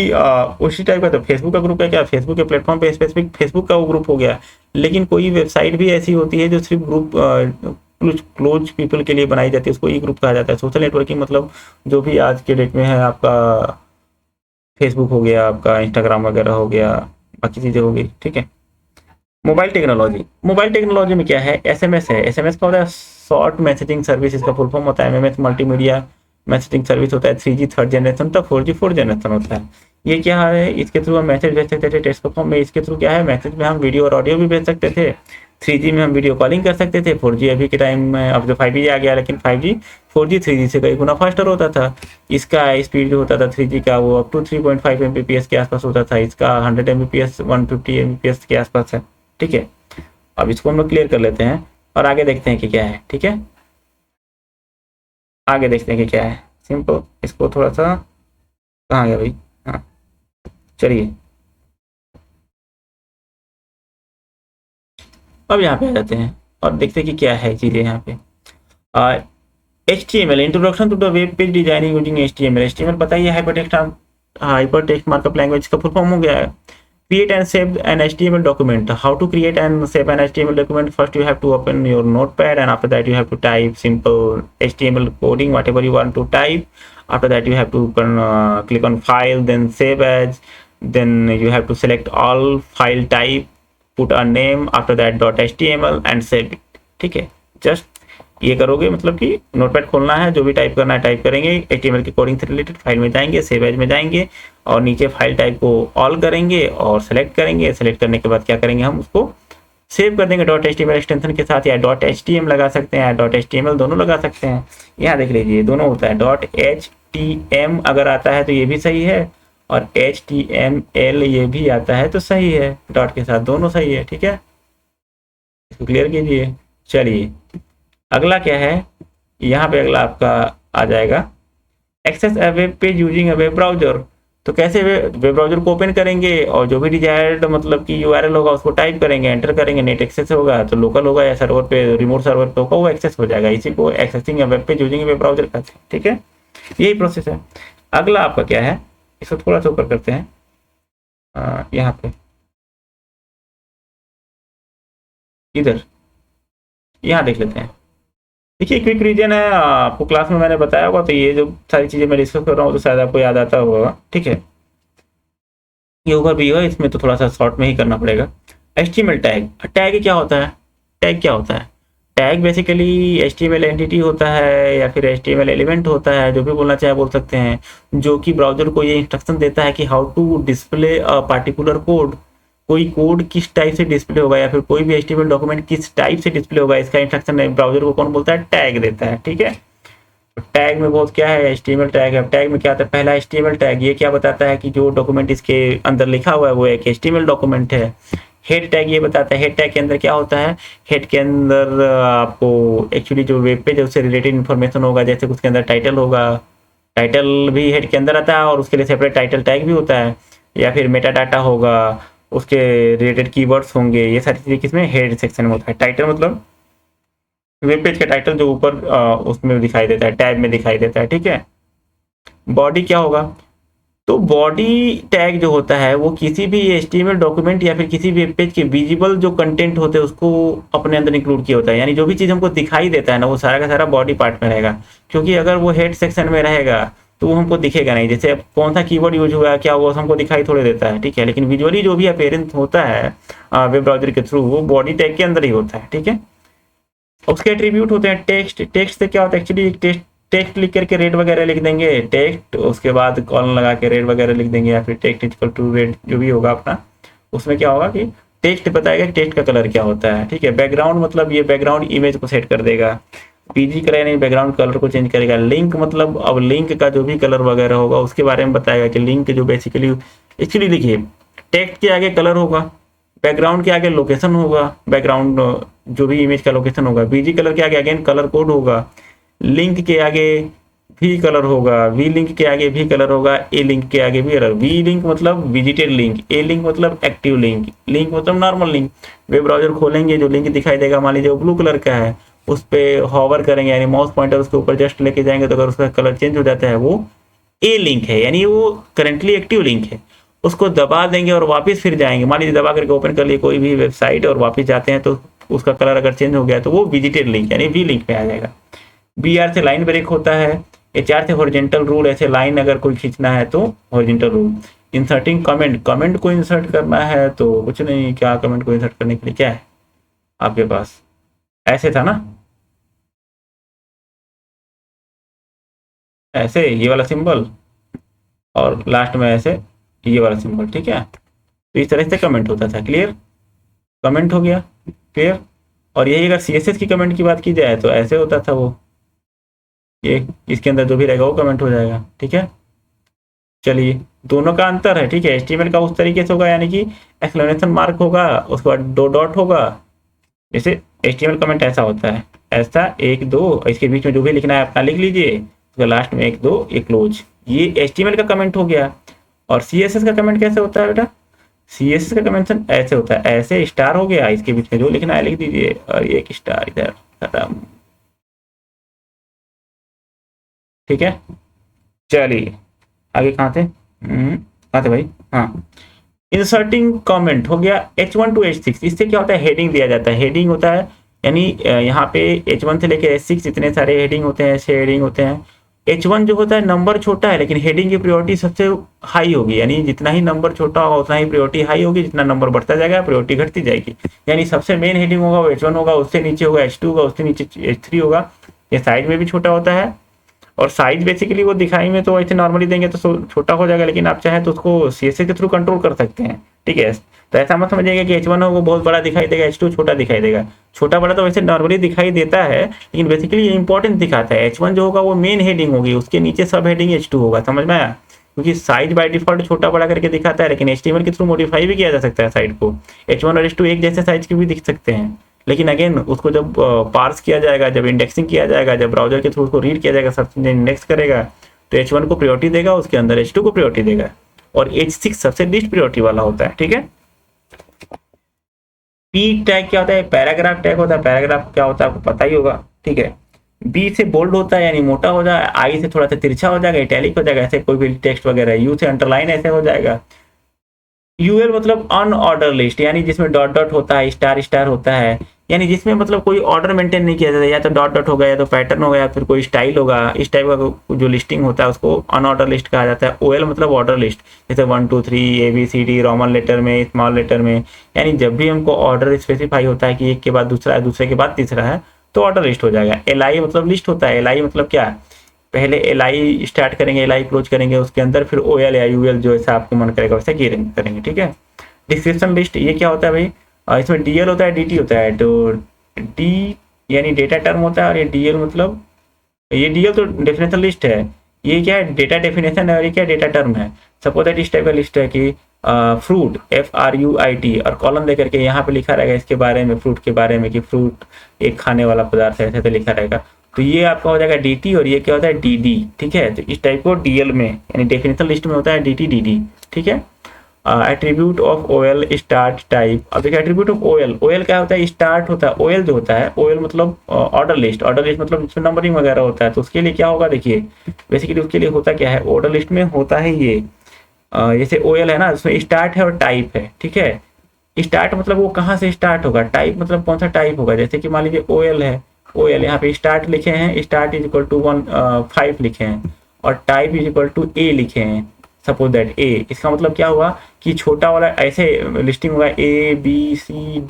उसी टाइप का। तो फेसबुक का ग्रुप है क्या, फेसबुक के प्लेटफॉर्म पे स्पेसिफिक फेसबुक का वो ग्रुप हो गया, लेकिन कोई वेबसाइट भी ऐसी होती है जो सिर्फ ग्रुप क्लोज पीपल के लिए बनाई जाती है, उसको ई ग्रुप कहा जाता है। सोशल नेटवर्किंग मतलब जो भी आज के डेट में है, आपका फेसबुक हो गया, आपका इंस्टाग्राम वगैरह हो गया, बाकी चीज़ें हो गई, ठीक है। मोबाइल टेक्नोलॉजी, मोबाइल टेक्नोलॉजी में क्या है, एसएमएस है। एसएमएस का होता है शॉर्ट मैसेजिंग सर्विस, इसका फुल फॉर्म होता है एमएमएस, मल्टीमीडिया मैसेजिंग सर्विस होता है। 3G थर्ड जनरेशन तक, 4G फोर्थ जनरेशन होता है। ये क्या है, इसके थ्रू हम मैसेज भेज सकते थे टेक्स्ट के फॉर्म में। इसके थ्रू क्या है, मैसेज में हम वीडियो और ऑडियो भी भेज सकते थे। 3G में हम वीडियो कॉलिंग कर सकते थे। 4G अभी के टाइम में, अब जो 5G आ गया, लेकिन 5G 4G 3G से कई गुना फास्टर होता था। इसका स्पीड जो होता था 3G का वो अप टू 3.5 Mbps के आसपास होता था। इसका 100 Mbps 150 Mbps के आसपास है, ठीक है। अब इसको हम लोग क्लियर कर लेते हैं और आगे देखते हैं कि क्या है, ठीक है। आगे देखते हैं कि क्या है, सिंपल। इसको थोड़ा सा, कहाँ गया भाई, हाँ चलिए अब यहाँ पे आ जाते हैं और देखते हैं कि क्या है चीज़ें यहाँ पे। HTML, introduction to the web page designing using HTML। HTML बताइए, हाइपरटेक्स्ट मार्कअप लैंग्वेज का फुल फॉर्म हो गया है। create and save an HTML document. How to create and save an HTML document? First you have to open your notepad, and after that you have to type simple HTML coding, whatever you want to type. After that you have to click on file, then save as, then you have to select all file type, put a name, after that .html and save it. ठीक है, just ये करोगे, मतलब कि notepad खोलना है, जो भी टाइप करना है टाइप करेंगे, HTML की कोडिंग से रिलेटेड फाइल में जाएंगे, सेव एज में जाएंगे और नीचे फाइल टाइप को ऑल करेंगे और सेलेक्ट करेंगे। सेलेक्ट करने के बाद क्या करेंगे, हम उसको सेव कर देंगे .html एक्सटेंशन के साथ, या .htm लगा सकते हैं या .html, दोनों लगा सकते हैं। यहाँ देख लीजिए दोनों होता है। .htm अगर आता है तो ये भी सही है, और HTML ये भी आता है तो सही है, डॉट के साथ दोनों सही है। ठीक है, इसको क्लियर कीजिए। चलिए अगला क्या है, यहाँ पे अगला आपका आ जाएगा access a web page using a web browser. तो कैसे वेब ब्राउजर को ओपन करेंगे और जो भी डिजायर्ड मतलब कि URL होगा उसको टाइप करेंगे, एंटर करेंगे, नेट एक्सेस होगा तो लोकल होगा या सर्वर पे, रिमोट सर्वर पे होगा, वो एक्सेस हो जाएगा। इसी को एक्सेसिंग अ web page using web browser कहते हैं। ठीक है, यही प्रोसेस है। अगला आपका क्या है, इसको थोड़ा सा ऊपर करते हैं, यहाँ पे इधर, यहाँ देख लेते हैं। देखिए क्विक रीजन है, आपको क्लास में मैंने बताया होगा, तो ये जो सारी चीज़ें मैं डिस्कस कर रहा हूँ तो शायद आपको याद आता होगा। ठीक है, ये ओवरव्यू है, इसमें तो थोड़ा सा शॉर्ट में ही करना पड़ेगा। HTML टैग, टैग क्या होता है? टैग क्या होता है? टैग बेसिकली HTML एंटिटी होता है या फिर HTML एलिमेंट होता है, जो भी बोलना चाहे बोल सकते हैं, जो कि ब्राउजर को ये इंस्ट्रक्शन देता है कि how to display a particular code. कोई कोड किस टाइप से डिस्प्ले होगा या फिर कोई भी HTML डॉक्यूमेंट किस टाइप से डिस्प्ले होगा, इसका इंस्ट्रक्शन ब्राउजर को कौन बोलता है? टैग देता है। ठीक है, टैग में बहुत क्या है, HTML टैग है। टैग में क्या आता है, पहला HTML टैग ये क्या बताता है कि जो डॉक्यूमेंट इसके अंदर लिखा हुआ है वो एक HTML डॉक्यूमेंट है। हेड टैग ये बताता है, हेड टैग के अंदर क्या होता है, हेड के अंदर आपको एक्चुअली जो वेब पेज है उससे रिलेटेड इन्फॉर्मेशन होगा, जैसे उसके अंदर टाइटल होगा, टाइटल भी हेड के अंदर आता है और उसके लिए सेपरेट टाइटल टैग भी होता है, या फिर मेटा डाटा होगा, उसके रिलेटेड कीवर्ड्स होंगे, ये सारी चीज़ें किसमें, हेड सेक्शन में होता है। टाइटल मतलब वेब पेज का टाइटल जो ऊपर उसमें दिखाई देता है, टैब में दिखाई देता है। ठीक है, बॉडी क्या होगा, तो बॉडी टैग जो होता है वो किसी भी HTML डॉक्यूमेंट या फिर किसी भी वेब पेज के विजिबल जो कंटेंट होते हैं उसको अपने अंदर इंक्लूड किया होता है, यानी जो भी चीज़ हमको दिखाई देता है ना वो सारा का सारा बॉडी पार्ट में रहेगा। क्योंकि अगर वो हेड सेक्शन में रहेगा तो वो हमको दिखेगा नहीं, जैसे कौन सा कीवर्ड यूज हुआ क्या हुआ हमको दिखाई थोड़े देता है। ठीक है, लेकिन विजुअली जो भी अपीयरेंस होता है वेब ब्राउजर के थ्रू वो बॉडी टैग के अंदर ही होता है। ठीक है, उसके एट्रीब्यूट होते हैं टेक्स्ट। टेक्स्ट से क्या होता है, एक्चुअली टेक्स्ट लिख करके रेट वगैरह लिख देंगे, टेक्स्ट उसके बाद कॉलन लगा के रेट वगैरह लिख देंगे, या फिर टेक्स्ट इक्वल टू रेट जो भी होगा अपना, उसमें क्या होगा कि टेक्स्ट बताएगा टेक्स्ट का कलर क्या होता है। ठीक है, बैकग्राउंड मतलब ये बैकग्राउंड इमेज को सेट कर देगा, PG कलर यानी बैकग्राउंड कलर को चेंज करेगा। लिंक मतलब अब लिंक का जो भी कलर वगैरह होगा उसके बारे में बताएगा कि लिंक जो बेसिकली, एक्चुअली देखिए टेक्स्ट के आगे कलर होगा, बैकग्राउंड के आगे लोकेशन होगा, बैकग्राउंड जो भी इमेज का लोकेशन होगा, BG कलर के आगे अगेन कलर कोड होगा, लिंक के आगे भी कलर होगा, वी लिंक के आगे भी कलर होगा, ए लिंक के आगे भी कलर। वी लिंक मतलब विजिटेड लिंक, ए लिंक मतलब एक्टिव लिंक, लिंक मतलब नॉर्मल लिंक। वेब ब्राउजर खोलेंगे जो लिंक दिखाई देगा, मान लीजिए वो ब्लू कलर का है, उस पर हॉवर करेंगे यानी माउस पॉइंटर उसके ऊपर जस्ट लेके जाएंगे तो अगर उसका कलर चेंज हो जाता है वो ए लिंक है, यानी वो करंटली एक्टिव लिंक है। उसको दबा देंगे और वापस फिर जाएंगे, मान लीजिए दबा करके ओपन कर लिए कोई भी वेबसाइट और वापस जाते हैं तो उसका कलर अगर चेंज हो गया तो वो विजिटेड लिंक यानी वी लिंक पे आ जाएगा। BR से लाइन ब्रेक होता है, HR से हॉरिजॉन्टल रूल, ऐसे लाइन अगर कोई खींचना है तो horizontal rule. Inserting comment, comment को इंसर्ट करना है तो कुछ नहीं, क्या कमेंट को इंसर्ट करने के लिए क्या है आपके पास, ऐसे था ना, ऐसे ये वाला सिंबल और लास्ट में ऐसे ये वाला सिंबल। ठीक है, तो इस तरह से कमेंट होता था। क्लियर, कमेंट हो गया क्लियर। और यही अगर CSS की कमेंट की बात की जाए तो ऐसे होता था वो, ये इसके अंदर जो भी रहेगा वो कमेंट हो जाएगा। ठीक है, चलिए दोनों का अंतर है। ठीक है, HTML का उस तरीके से होगा यानी कि एक्सक्लेमेशन मार्क होगा, उसके बाद दो डॉट होगा, जैसे HTML कमेंट ऐसा होता है, ऐसा एक दो, इसके बीच में जो भी लिखना है अपना लिख लीजिए, उसके लास्ट में एक दो एक क्लोज, ये HTML का कमेंट हो गया। और CSS का कमेंट कैसे होता है बेटा, CSS का कमेंशन ऐसे होता है, ऐसे स्टार हो गया, इसके बीच में जो लिखना है लिख दीजिए और ये एक स्टार इधर, खत्म। ठीक है, चलिए आगे कहाँ थे, कहाँ थे भाई, हाँ। इंसर्टिंग कमेंट हो गया H1 to H6, इससे क्या होता है, हेडिंग दिया जाता है। हेडिंग होता है यानी यहाँ पे H1 से लेकर H6 इतने सारे हेडिंग होते हैं, 6 हेडिंग होते हैं। H1 जो होता है नंबर छोटा है लेकिन हेडिंग की प्रायोरिटी सबसे हाई होगी, यानी जितना ही नंबर छोटा होगा उतना ही प्रायोरिटी हाई होगी, जितना नंबर बढ़ता जाएगा प्रायोरिटी घटती जाएगी। यानी सबसे मेन हेडिंग होगा वो H1 होगा, उससे नीचे होगा H2 होगा, उससे नीचे H3 होगा। ये साइज में भी छोटा होता है, और साइज बेसिकली वो दिखाई में तो ऐसे नॉर्मली देंगे तो छोटा हो जाएगा, लेकिन आप चाहे तो उसको CSS के थ्रू कंट्रोल कर सकते हैं, ठीक है। तो ऐसा मत समझिएगा कि H1 हो वो बहुत बड़ा दिखाई देगा, H2 छोटा दिखाई देगा। छोटा बड़ा तो वैसे नॉर्मली दिखाई देता है, लेकिन बेसिकली ये इंपॉर्टेंट दिखाता है। H1 जो होगा वो मेन हेडिंग होगी, उसके नीचे सब हेडिंग H2 होगा, समझ में आया। क्योंकि साइज बाय डिफॉल्ट छोटा बड़ा करके दिखाता है, लेकिन HTML के थ्रू मॉडिफाई भी किया जा सकता है साइड को। H1 और H2 एक जैसे साइज के भी दिख सकते हैं, लेकिन अगेन उसको जब पार्स किया जाएगा, जब इंडेक्सिंग किया जाएगा, जब ब्राउजर के थ्रू उसको रीड किया जाएगा, सर्च इंजन इंडेक्स करेगा, तो H1 को प्रायोरिटी देगा, उसके अंदर H2 को प्रायोरिटी देगा, और H6 सबसे लीस्ट प्रायोरिटी वाला होता है, ठीक है। P टैग क्या होता है, पैराग्राफ टैग होता है। पैराग्राफ क्या होता है आपको पता ही होगा, ठीक है। B से बोल्ड होता है यानी मोटा हो जाएगा, I से थोड़ा सा तिरछा हो जाएगा, इटैलिक हो जाएगा, ऐसे कोई भी टेक्स्ट वगैरह। U से अंडरलाइन ऐसे हो जाएगा। UL मतलब अनऑर्डर लिस्ट, यानी जिसमें डॉट डॉट होता है, स्टार स्टार होता है, यानी जिसमें मतलब कोई ऑर्डर मेंटेन नहीं किया जाता, या तो डॉट डॉट होगा, या तो पैटर्न होगा, या फिर कोई स्टाइल होगा। इस टाइप का जो लिस्टिंग होता है उसको अनऑर्डर लिस्ट कहा जाता है। OL मतलब ऑर्डर लिस्ट, जैसे 1 2 3 ABCD रोमन लेटर में, स्मॉल लेटर में, यानी जब भी हमको ऑर्डर स्पेसिफाई होता है कि एक के बाद दूसरा है, दूसरे के बाद तीसरा है, तो ऑर्डर लिस्ट हो जाएगा। LI मतलब लिस्ट होता है। LI मतलब क्या है, पहले LI स्टार्ट करेंगे, LI क्लोज करेंगे, उसके अंदर फिर OL या UL जो ऐसा आपको मन करेगा वैसा करेंगे, ठीक है। डिस्क्रिप्शन लिस्ट ये क्या होता है भाई, इसमें DL होता है, DT होता है। तो D यानी डेटा टर्म होता है, और ये DL मतलब, ये DL तो डेफिनेशन लिस्ट है, ये क्या है, डेटा डेफिनेशन है, और ये क्या डेटा टर्म है। सपोज दैट इस टाइप का लिस्ट है कि फ्रूट FRUIT, और कॉलम दे करके यहाँ पे लिखा रहेगा इसके बारे में, फ्रूट के बारे में, कि फ्रूट एक खाने वाला पदार्थ है, ऐसे तो लिखा रहेगा। तो ये आपका हो जाएगा DT, और ये क्या होता है DD, ठीक है। तो इस टाइप को DL में यानी डेफिनेशन लिस्ट में होता है DT DD, ठीक है। Attribute of OL start type. अब देखिए एट्रीब्यूट ऑफ OL क्या होता है, स्टार्ट होता है। OL जो होता है, OL मतलब ऑर्डर लिस्ट। ऑर्डर लिस्ट मतलब जिसमें नंबरिंग वगैरह होता है, तो उसके लिए क्या होगा, देखिए बेसिकली उसके लिए होता क्या है, ऑर्डर लिस्ट में होता है ये जैसे OL है ना, उसमें स्टार्ट है और टाइप है, ठीक है। स्टार्ट मतलब वो कहाँ से स्टार्ट होगा, टाइप मतलब कौन सा टाइप होगा। जैसे कि मान लीजिए OL है, OL यहाँ पे स्टार्ट लिखे हैं, स्टार्ट इज इक्वल टू 5 लिखे हैं, और type is equal to A लिखे हैं, सपोज दैट A। इसका मतलब क्या हुआ कि छोटा वाला ऐसे लिस्टिंग होगा ABCDEFGH,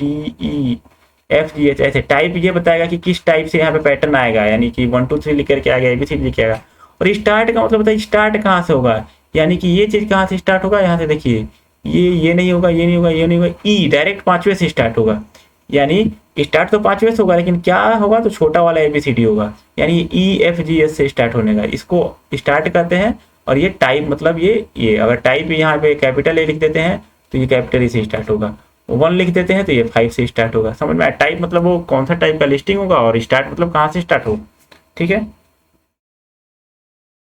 ऐसे टाइप ये बताएगा कि किस टाइप से यहाँ पे पैटर्न आएगा, यानी कि 1 2 3 लिख करके आ गया, ABCD लिख के आएगा। और स्टार्ट का मतलब बताइए स्टार्ट कहाँ से होगा, यानी कि ये चीज कहाँ से स्टार्ट होगा, यहाँ से देखिए ये नहीं होगा, ये नहीं होगा, ये नहीं होगा, ई डायरेक्ट 5वें से स्टार्ट होगा। यानी स्टार्ट तो 5वें से होगा, लेकिन क्या होगा तो छोटा वाला ABCD होगा, यानी EFGH से स्टार्ट होने का, इसको स्टार्ट कहते हैं। और ये टाइप मतलब ये अगर टाइप यहाँ पे कैपिटल A लिख देते हैं तो ये कैपिटल A से स्टार्ट होगा, 1 लिख देते हैं तो ये 5 से स्टार्ट होगा। समझ में आया, टाइप मतलब वो कौन सा टाइप का लिस्टिंग होगा, और स्टार्ट मतलब कहाँ से स्टार्ट होगा, ठीक है।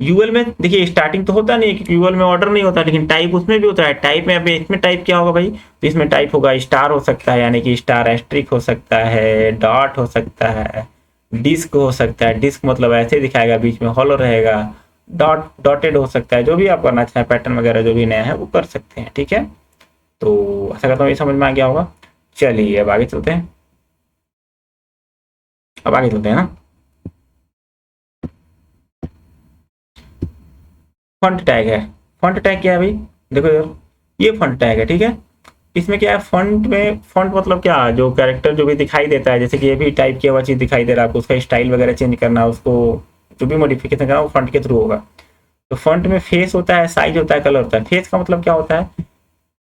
UL में देखिए स्टार्टिंग तो होता नहीं है, क्योंकि UL में ऑर्डर नहीं होता, लेकिन टाइप उसमें भी होता है। टाइप में अभी इसमें टाइप क्या होगा भाई, तो इसमें टाइप होगा स्टार हो सकता है, यानी कि स्टार एस्ट्रिक हो सकता है, डॉट हो सकता है, डिस्क हो सकता है। डिस्क मतलब ऐसे दिखाएगा, बीच में हॉलो रहेगा, डॉटेड हो सकता है, जो भी आप करना चाहें, पैटर्न वगैरह जो भी नया है वो कर सकते हैं, ठीक है। तो ऐसा करता हूँ ये समझ में आ गया होगा। चलिए अब आगे चलते हैं, अब आगे चलते हैं ना। फंट टैग है। फंट टैग क्या है भाई, देखो यार ये फंट टैग है, ठीक है। इसमें क्या है, फंट में, फंट मतलब क्या, जो कैरेक्टर जो भी दिखाई देता है, जैसे कि ये भी टाइप किया हुआ चीज दिखाई दे रहा है आपको, उसका स्टाइल वगैरह चेंज करना, उसको जो भी मॉडिफिकेशन करना वो फंट के थ्रू होगा। तो फंट में फेस होता है, साइज होता है, कलर होता है। फेस का मतलब क्या होता है,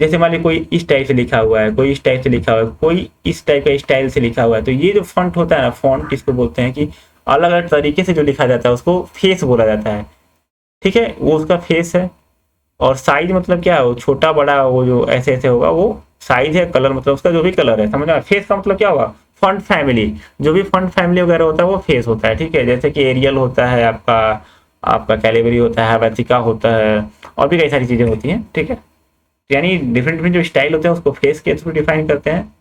जैसे मान लीजिए कोई इस टाइप से लिखा हुआ है, कोई इस टाइप से लिखा हुआ है, कोई इस टाइप का स्टाइल से लिखा हुआ है, तो ये जो फंट होता है ना, फॉन्ट इसको बोलते हैं कि अलग अलग तरीके से जो लिखा जाता है उसको फेस बोला जाता है, ठीक है। वो उसका फेस है। और साइज मतलब क्या है, वो छोटा बड़ा वो जो ऐसे ऐसे होगा वो साइज है। कलर मतलब उसका जो भी कलर है, समझ में। फेस का मतलब क्या होगा, फंट फैमिली, जो भी फंट फैमिली वगैरह होता है वो फेस होता है, ठीक है। जैसे कि एरियल होता है आपका, आपका कैलिबरी होता है, वैथिका होता है, और भी कई सारी चीजें होती हैं, ठीक है। यानी डिफरेंट डिफरेंट जो स्टाइल होते हैं उसको फेस के थ्रू डिफाइन करते हैं,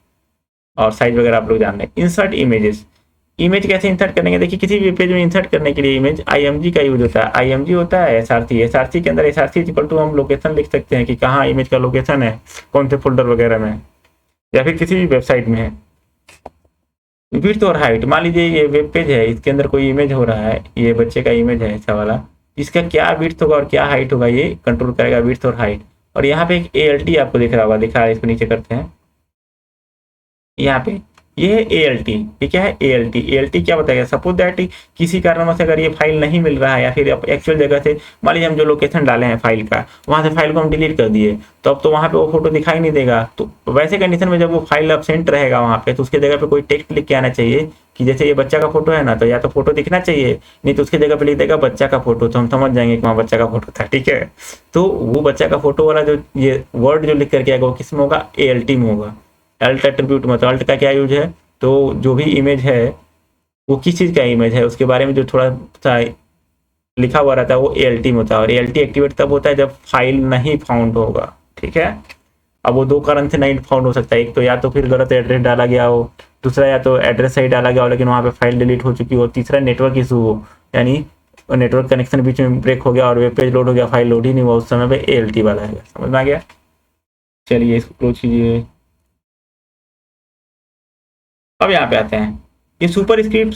और साइज वगैरह आप लोग जान रहे हैं। इंसर्ट इमेजेस, इमेज कैसे इंसर्ट करेंगे, देखिए किसी भी पेज में इंसर्ट करने के लिए इमेज IMG का यूज होता है। IMG होता है SRC के अंदर SRC इक्वल टू हम लोकेशन लिख सकते हैं कि कहाँ इमेज का लोकेशन है, कौन से फोल्डर वगैरह में, या फिर किसी भी वेबसाइट में है। विड्थ और हाइट, मान लीजिए ये वेब पेज है, इसके अंदर कोई इमेज हो रहा है, ये बच्चे का इमेज है ऐसा वाला, इसका क्या विड्थ होगा और क्या हाइट होगा ये कंट्रोल करेगा, विड्थ और हाइट। और यहाँ पे एक ALT आपको दिख रहा होगा, दिखा रहा है, इसको नीचे करते हैं, यहाँ पे ये है ALT, ये क्या है ALT क्या बताएगा, सपोज दैट किसी कारणवश अगर ये फाइल नहीं मिल रहा है या फिर एक्चुअल जगह से, मान लीजिए हम जो लोकेशन डाले हैं फाइल का, वहां से फाइल को हम डिलीट कर दिए, तो अब तो वहां पे वो फोटो दिखाई नहीं देगा। तो वैसे कंडीशन में जब वो फाइल एब्सेंट रहेगा वहां पे, तो उसके जगह पे कोई टेक्स्ट लिख के आना चाहिए कि जैसे ये बच्चा का फोटो है ना, तो या तो फोटो दिखना चाहिए, नहीं तो उसके जगह पे लिख देगा बच्चा का फोटो, तो हम समझ जाएंगे कि वहाँ बच्चा का फोटो था, ठीक है। तो वो बच्चा का फोटो वाला जो ये वर्ड जो लिख करके आएगा वो किस में होगा, ALT में होगा। अल्ट एट्रीब्यूट मतलब अल्ट का क्या यूज है, तो जो भी इमेज है वो किस चीज़ का इमेज है उसके बारे में जो थोड़ा सा लिखा हुआ रहता है वो ALT में होता है। और ALT एक्टिवेट तब होता है जब फाइल नहीं फाउंड होगा, ठीक है। अब वो दो कारण से नहीं फाउंड हो सकता है, एक तो या तो फिर गलत एड्रेस डाला गया हो, दूसरा या तो एड्रेस सही डाला गया हो लेकिन वहाँ पे फाइल डिलीट हो चुकी हो, तीसरा नेटवर्क इशू हो, यानी नेटवर्क कनेक्शन बीच में ब्रेक हो गया और वेब पेज लोड हो गया, फाइल लोड ही नहीं हुआ, उस समय पे ALT वाला है। समझ में आ गया। चलिए इसको क्लोज कीजिए। अब यहाँ पे आते हैं, ये सुपर स्क्रिप्ट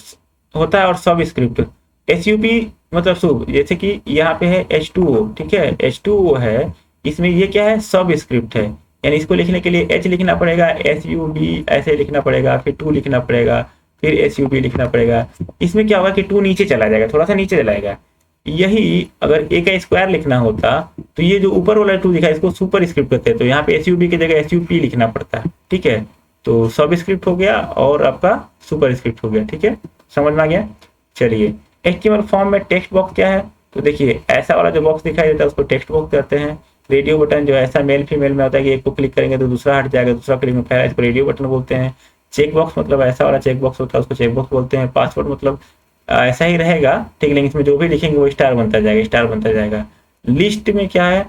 होता है और सब स्क्रिप्ट। SUP मतलब सुब, जैसे कि यहाँ पे है H2O, ठीक है, H2O है, इसमें ये क्या है, सब स्क्रिप्ट है, यानी इसको लिखने के लिए H लिखना पड़ेगा, SUB ऐसे लिखना पड़ेगा, फिर 2 लिखना पड़ेगा, फिर SUB लिखना पड़ेगा। इसमें क्या होगा कि 2 नीचे चला जाएगा, थोड़ा सा नीचे चलाएगा। यही अगर A का स्क्वायर लिखना होता तो ये जो ऊपर वाला 2 दिखा इसको सुपर स्क्रिप्ट कहते हैं, तो यहाँ पे SUB की जगह SUP लिखना पड़ता है, ठीक है। तो सब स्क्रिप्ट हो गया और आपका सुपर स्क्रिप्ट हो गया, ठीक है, समझ में आ गया। चलिए HTML फॉर्म में टेक्स्ट बॉक्स क्या है, तो देखिए ऐसा वाला जो बॉक्स दिखाई देता है उसको टेक्स्ट बॉक्स कहते हैं। रेडियो बटन जो ऐसा मेल फीमेल में होता है कि एक को क्लिक करेंगे तो दूसरा हट जाएगा, दूसरा क्लिक में पहला, इसको रेडियो बटन बोलते हैं। चेक बॉक्स मतलब ऐसा वाला चेक बॉक्स होता है उसको चेक बॉक्स बोलते हैं। पासवर्ड मतलब ऐसा ही रहेगा, ठीक है, लेकिन इसमें जो भी लिखेंगे वो स्टार बनता जाएगा, स्टार बनता जाएगा। लिस्ट में क्या है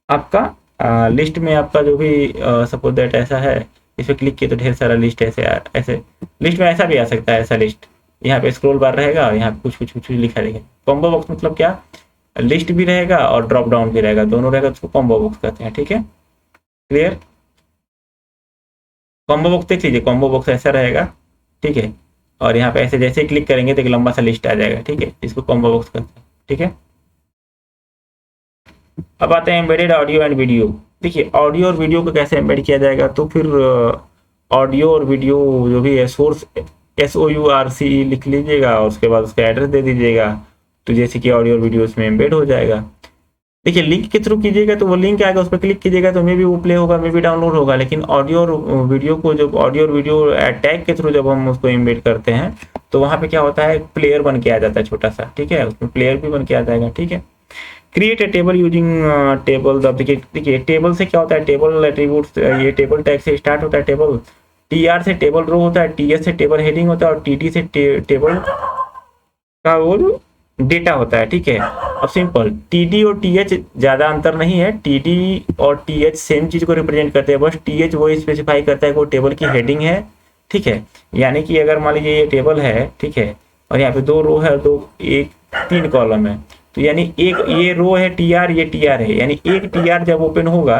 आपका, लिस्ट में आपका जो भी सपोज दैट ऐसा है, इस पर क्लिक किए तो ढेर सारा लिस्ट ऐसे लिस्ट में ऐसा भी आ सकता है, ऐसा लिस्ट यहाँ पे स्क्रॉल बार रहेगा और यहाँ पे कुछ कुछ कुछ लिखा रहेगा। कॉम्बो बॉक्स मतलब क्या, लिस्ट भी रहेगा और ड्रॉप डाउन भी रहेगा, दोनों रहेगा, उसको कॉम्बो बॉक्स कहते हैं, ठीक है, क्लियर। कॉम्बो बॉक्स देख लीजिए, कॉम्बो बॉक्स ऐसा रहेगा, ठीक है, और यहाँ पे ऐसे जैसे ही क्लिक करेंगे तो एक लंबा सा लिस्ट आ जाएगा, ठीक है, इसको कॉम्बो बॉक्स कहते हैं, ठीक है। अब आते हैं एम्बेडेड ऑडियो एंड वीडियो। देखिए ऑडियो और वीडियो को कैसे एम्बेड किया जाएगा, तो फिर ऑडियो और वीडियो जो भी है सोर्स SOURCE लिख लीजिएगा और उसके बाद उसका एड्रेस दे दीजिएगा, तो जैसे कि ऑडियो और वीडियो उसमें एम्बेड हो जाएगा। देखिए लिंक के थ्रू कीजिएगा तो वो लिंक आएगा, उस पर क्लिक कीजिएगा तो मे भी वो प्ले होगा, मे भी डाउनलोड होगा, लेकिन ऑडियो और वीडियो को जब ऑडियो और वीडियो टैग के थ्रू जब हम उसको एम्बेड करते हैं तो वहाँ पे क्या होता है, प्लेयर बन के आ जाता है छोटा सा, ठीक है, उसमें प्लेयर भी बन के आ जाएगा, ठीक है। Create a table using table. अब देखिए टेबल से क्या होता है, टेबल एट्रीब्यूट्स, ये टेबल टैग से स्टार्ट होता है टेबल, TR से टेबल रो होता है, TS से टेबल हेडिंग होता है और TD से टेबल का वो डेटा होता है, ठीक है। अब सिंपल TD और TH ज्यादा अंतर नहीं है, TD और TH सेम चीज को रिप्रेजेंट करते हैं, बस TH वो स्पेसिफाई करता है कि वो टेबल की हेडिंग है, ठीक है। यानी कि अगर मान लीजिए ये टेबल है, ठीक है, और यहाँ पे 2 रो है, 3 कॉलम है, तो यानी एक ये रो है TR, ये TR है, यानी एक TR जब ओपन होगा,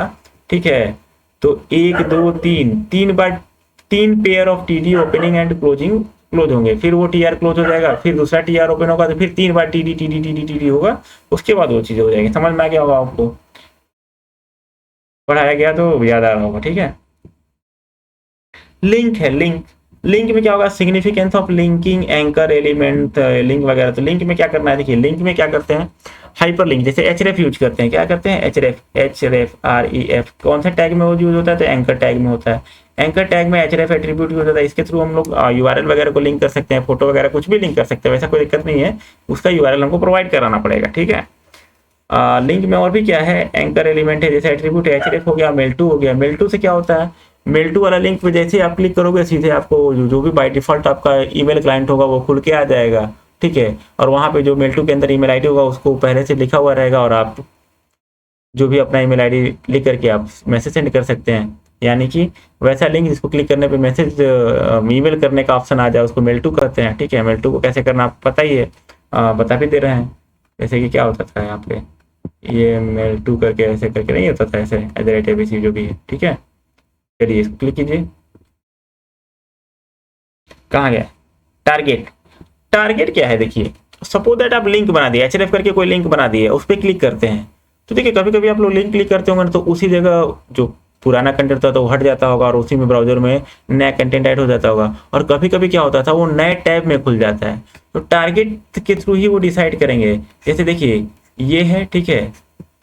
ठीक है, तो 1 2 3 बार 3 pair of TD opening and closing close होंगे, फिर वो TR क्लोज हो जाएगा, फिर दूसरा TR ओपन होगा तो फिर 3 बार TD होगा, उसके बाद वो चीज हो जाएगी। समझ में आ गया होगा, आपको पढ़ाया गया तो याद आ रहा होगा, ठीक है। लिंक है, लिंक में क्या होगा, significance of linking anchor element link वगैरह। तो लिंक में क्या करना है, देखिए लिंक में क्या करते हैं, हाइपर लिंक, जैसे href यूज करते हैं, क्या करते हैं href कौन सा टैग में वो यूज होता है, तो एंकर टैग में होता है। एंकर टैग में href एट्रीब्यूट यूज होता है, इसके थ्रू हम लोग URL वगैरह को लिंक कर सकते हैं, फोटो वगैरह कुछ भी लिंक कर सकते हैं, वैसा कोई दिक्कत नहीं है, उसका URL हमको प्रोवाइड कराना पड़ेगा, ठीक है। लिंक में और भी क्या है, एंकर एलिमेंट है, जैसे एट्रीब्यूट href हो गया, मेल2 हो गया। मेल2 से क्या होता है, मेल2 वाला लिंक पे जैसे आप क्लिक करोगे सीधे आपको जो भी बाय डिफॉल्ट आपका ईमेल क्लाइंट होगा वो खुल के आ जाएगा, ठीक है, और वहाँ पे जो मेल2 के अंदर ईमेल आईडी होगा उसको पहले से लिखा हुआ रहेगा और आप जो भी अपना ईमेल आईडी लिख करके आप मैसेज सेंड कर सकते हैं, यानी कि वैसा लिंक जिसको क्लिक करने पे मैसेज ईमेल करने का ऑप्शन आ जाए, उसको मेल टू कहते हैं। ठीक है, मेल टू को कैसे करना आपको पता ही है, बता भी दे रहे हैं। जैसे कि क्या होता था यहाँ पे, ये मेल टू करके ऐसे करके नहीं होता था, ऐसे @abc जो भी है। ठीक है, चलिए इसको क्लिक कीजिए। कहाँ गया टारगेट? टारगेट क्या है, देखिए सपोज दैट आप लिंक बना दिए, href करके कोई लिंक बना दिए, उस पर क्लिक करते हैं तो देखिए कभी कभी आप लोग लिंक क्लिक करते होंगे तो उसी जगह जो पुराना कंटेंट था तो वो हट जाता होगा और उसी में ब्राउजर में नया कंटेंट ऐड हो जाता होगा। और कभी कभी क्या होता था, वो नए टैब में खुल जाता है। तो टारगेट के थ्रू ही वो डिसाइड करेंगे। जैसे देखिए ये है, ठीक है,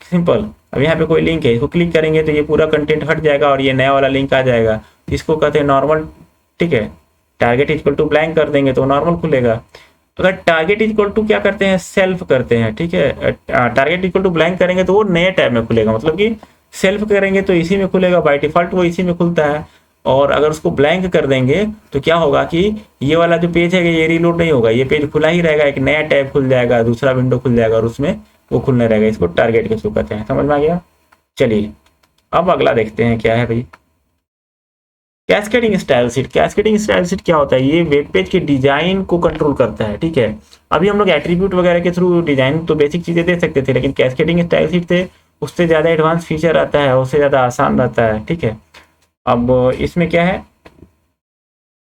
सिंपल। अब यहाँ पे कोई लिंक है, इसको क्लिक करेंगे तो ये पूरा कंटेंट हट जाएगा और ये नया वाला लिंक आ जाएगा। इसको कहते हैं नॉर्मल। ठीक है, टारगेट इक्वल टू ब्लैंक कर देंगे तो नॉर्मल खुलेगा। अगर टारगेट इक्वल टू क्या करते हैं, सेल्फ करते हैं। ठीक है, टारगेट इक्वल टू ब्लैंक करेंगे तो वो नए टैब में खुलेगा, मतलब कि सेल्फ करेंगे तो इसी में खुलेगा, बाय डिफॉल्ट वो इसी में खुलता है। और अगर उसको ब्लैंक कर देंगे तो क्या होगा कि ये वाला जो पेज है ये रीलोड नहीं होगा, ये पेज खुला ही रहेगा, एक नया टैब खुल जाएगा, दूसरा विंडो खुल जाएगा और उसमें वो खुलने रहेगा। इसको टारगेट के थ्रू कहते हैं। समझ में आ गया? चलिए अब अगला देखते हैं क्या है भाई, cascading style sheet. Cascading style sheet क्या होता है, ये वेब पेज के डिजाइन को कंट्रोल करता है। ठीक है, अभी हम लोग एट्रीब्यूट वगैरह के थ्रू डिजाइन तो बेसिक चीजें दे सकते थे, लेकिन कैस्केडिंग स्टाइल शीट से उससे ज्यादा एडवांस फीचर आता है, उससे ज्यादा आसान रहता है। ठीक है, अब इसमें क्या है,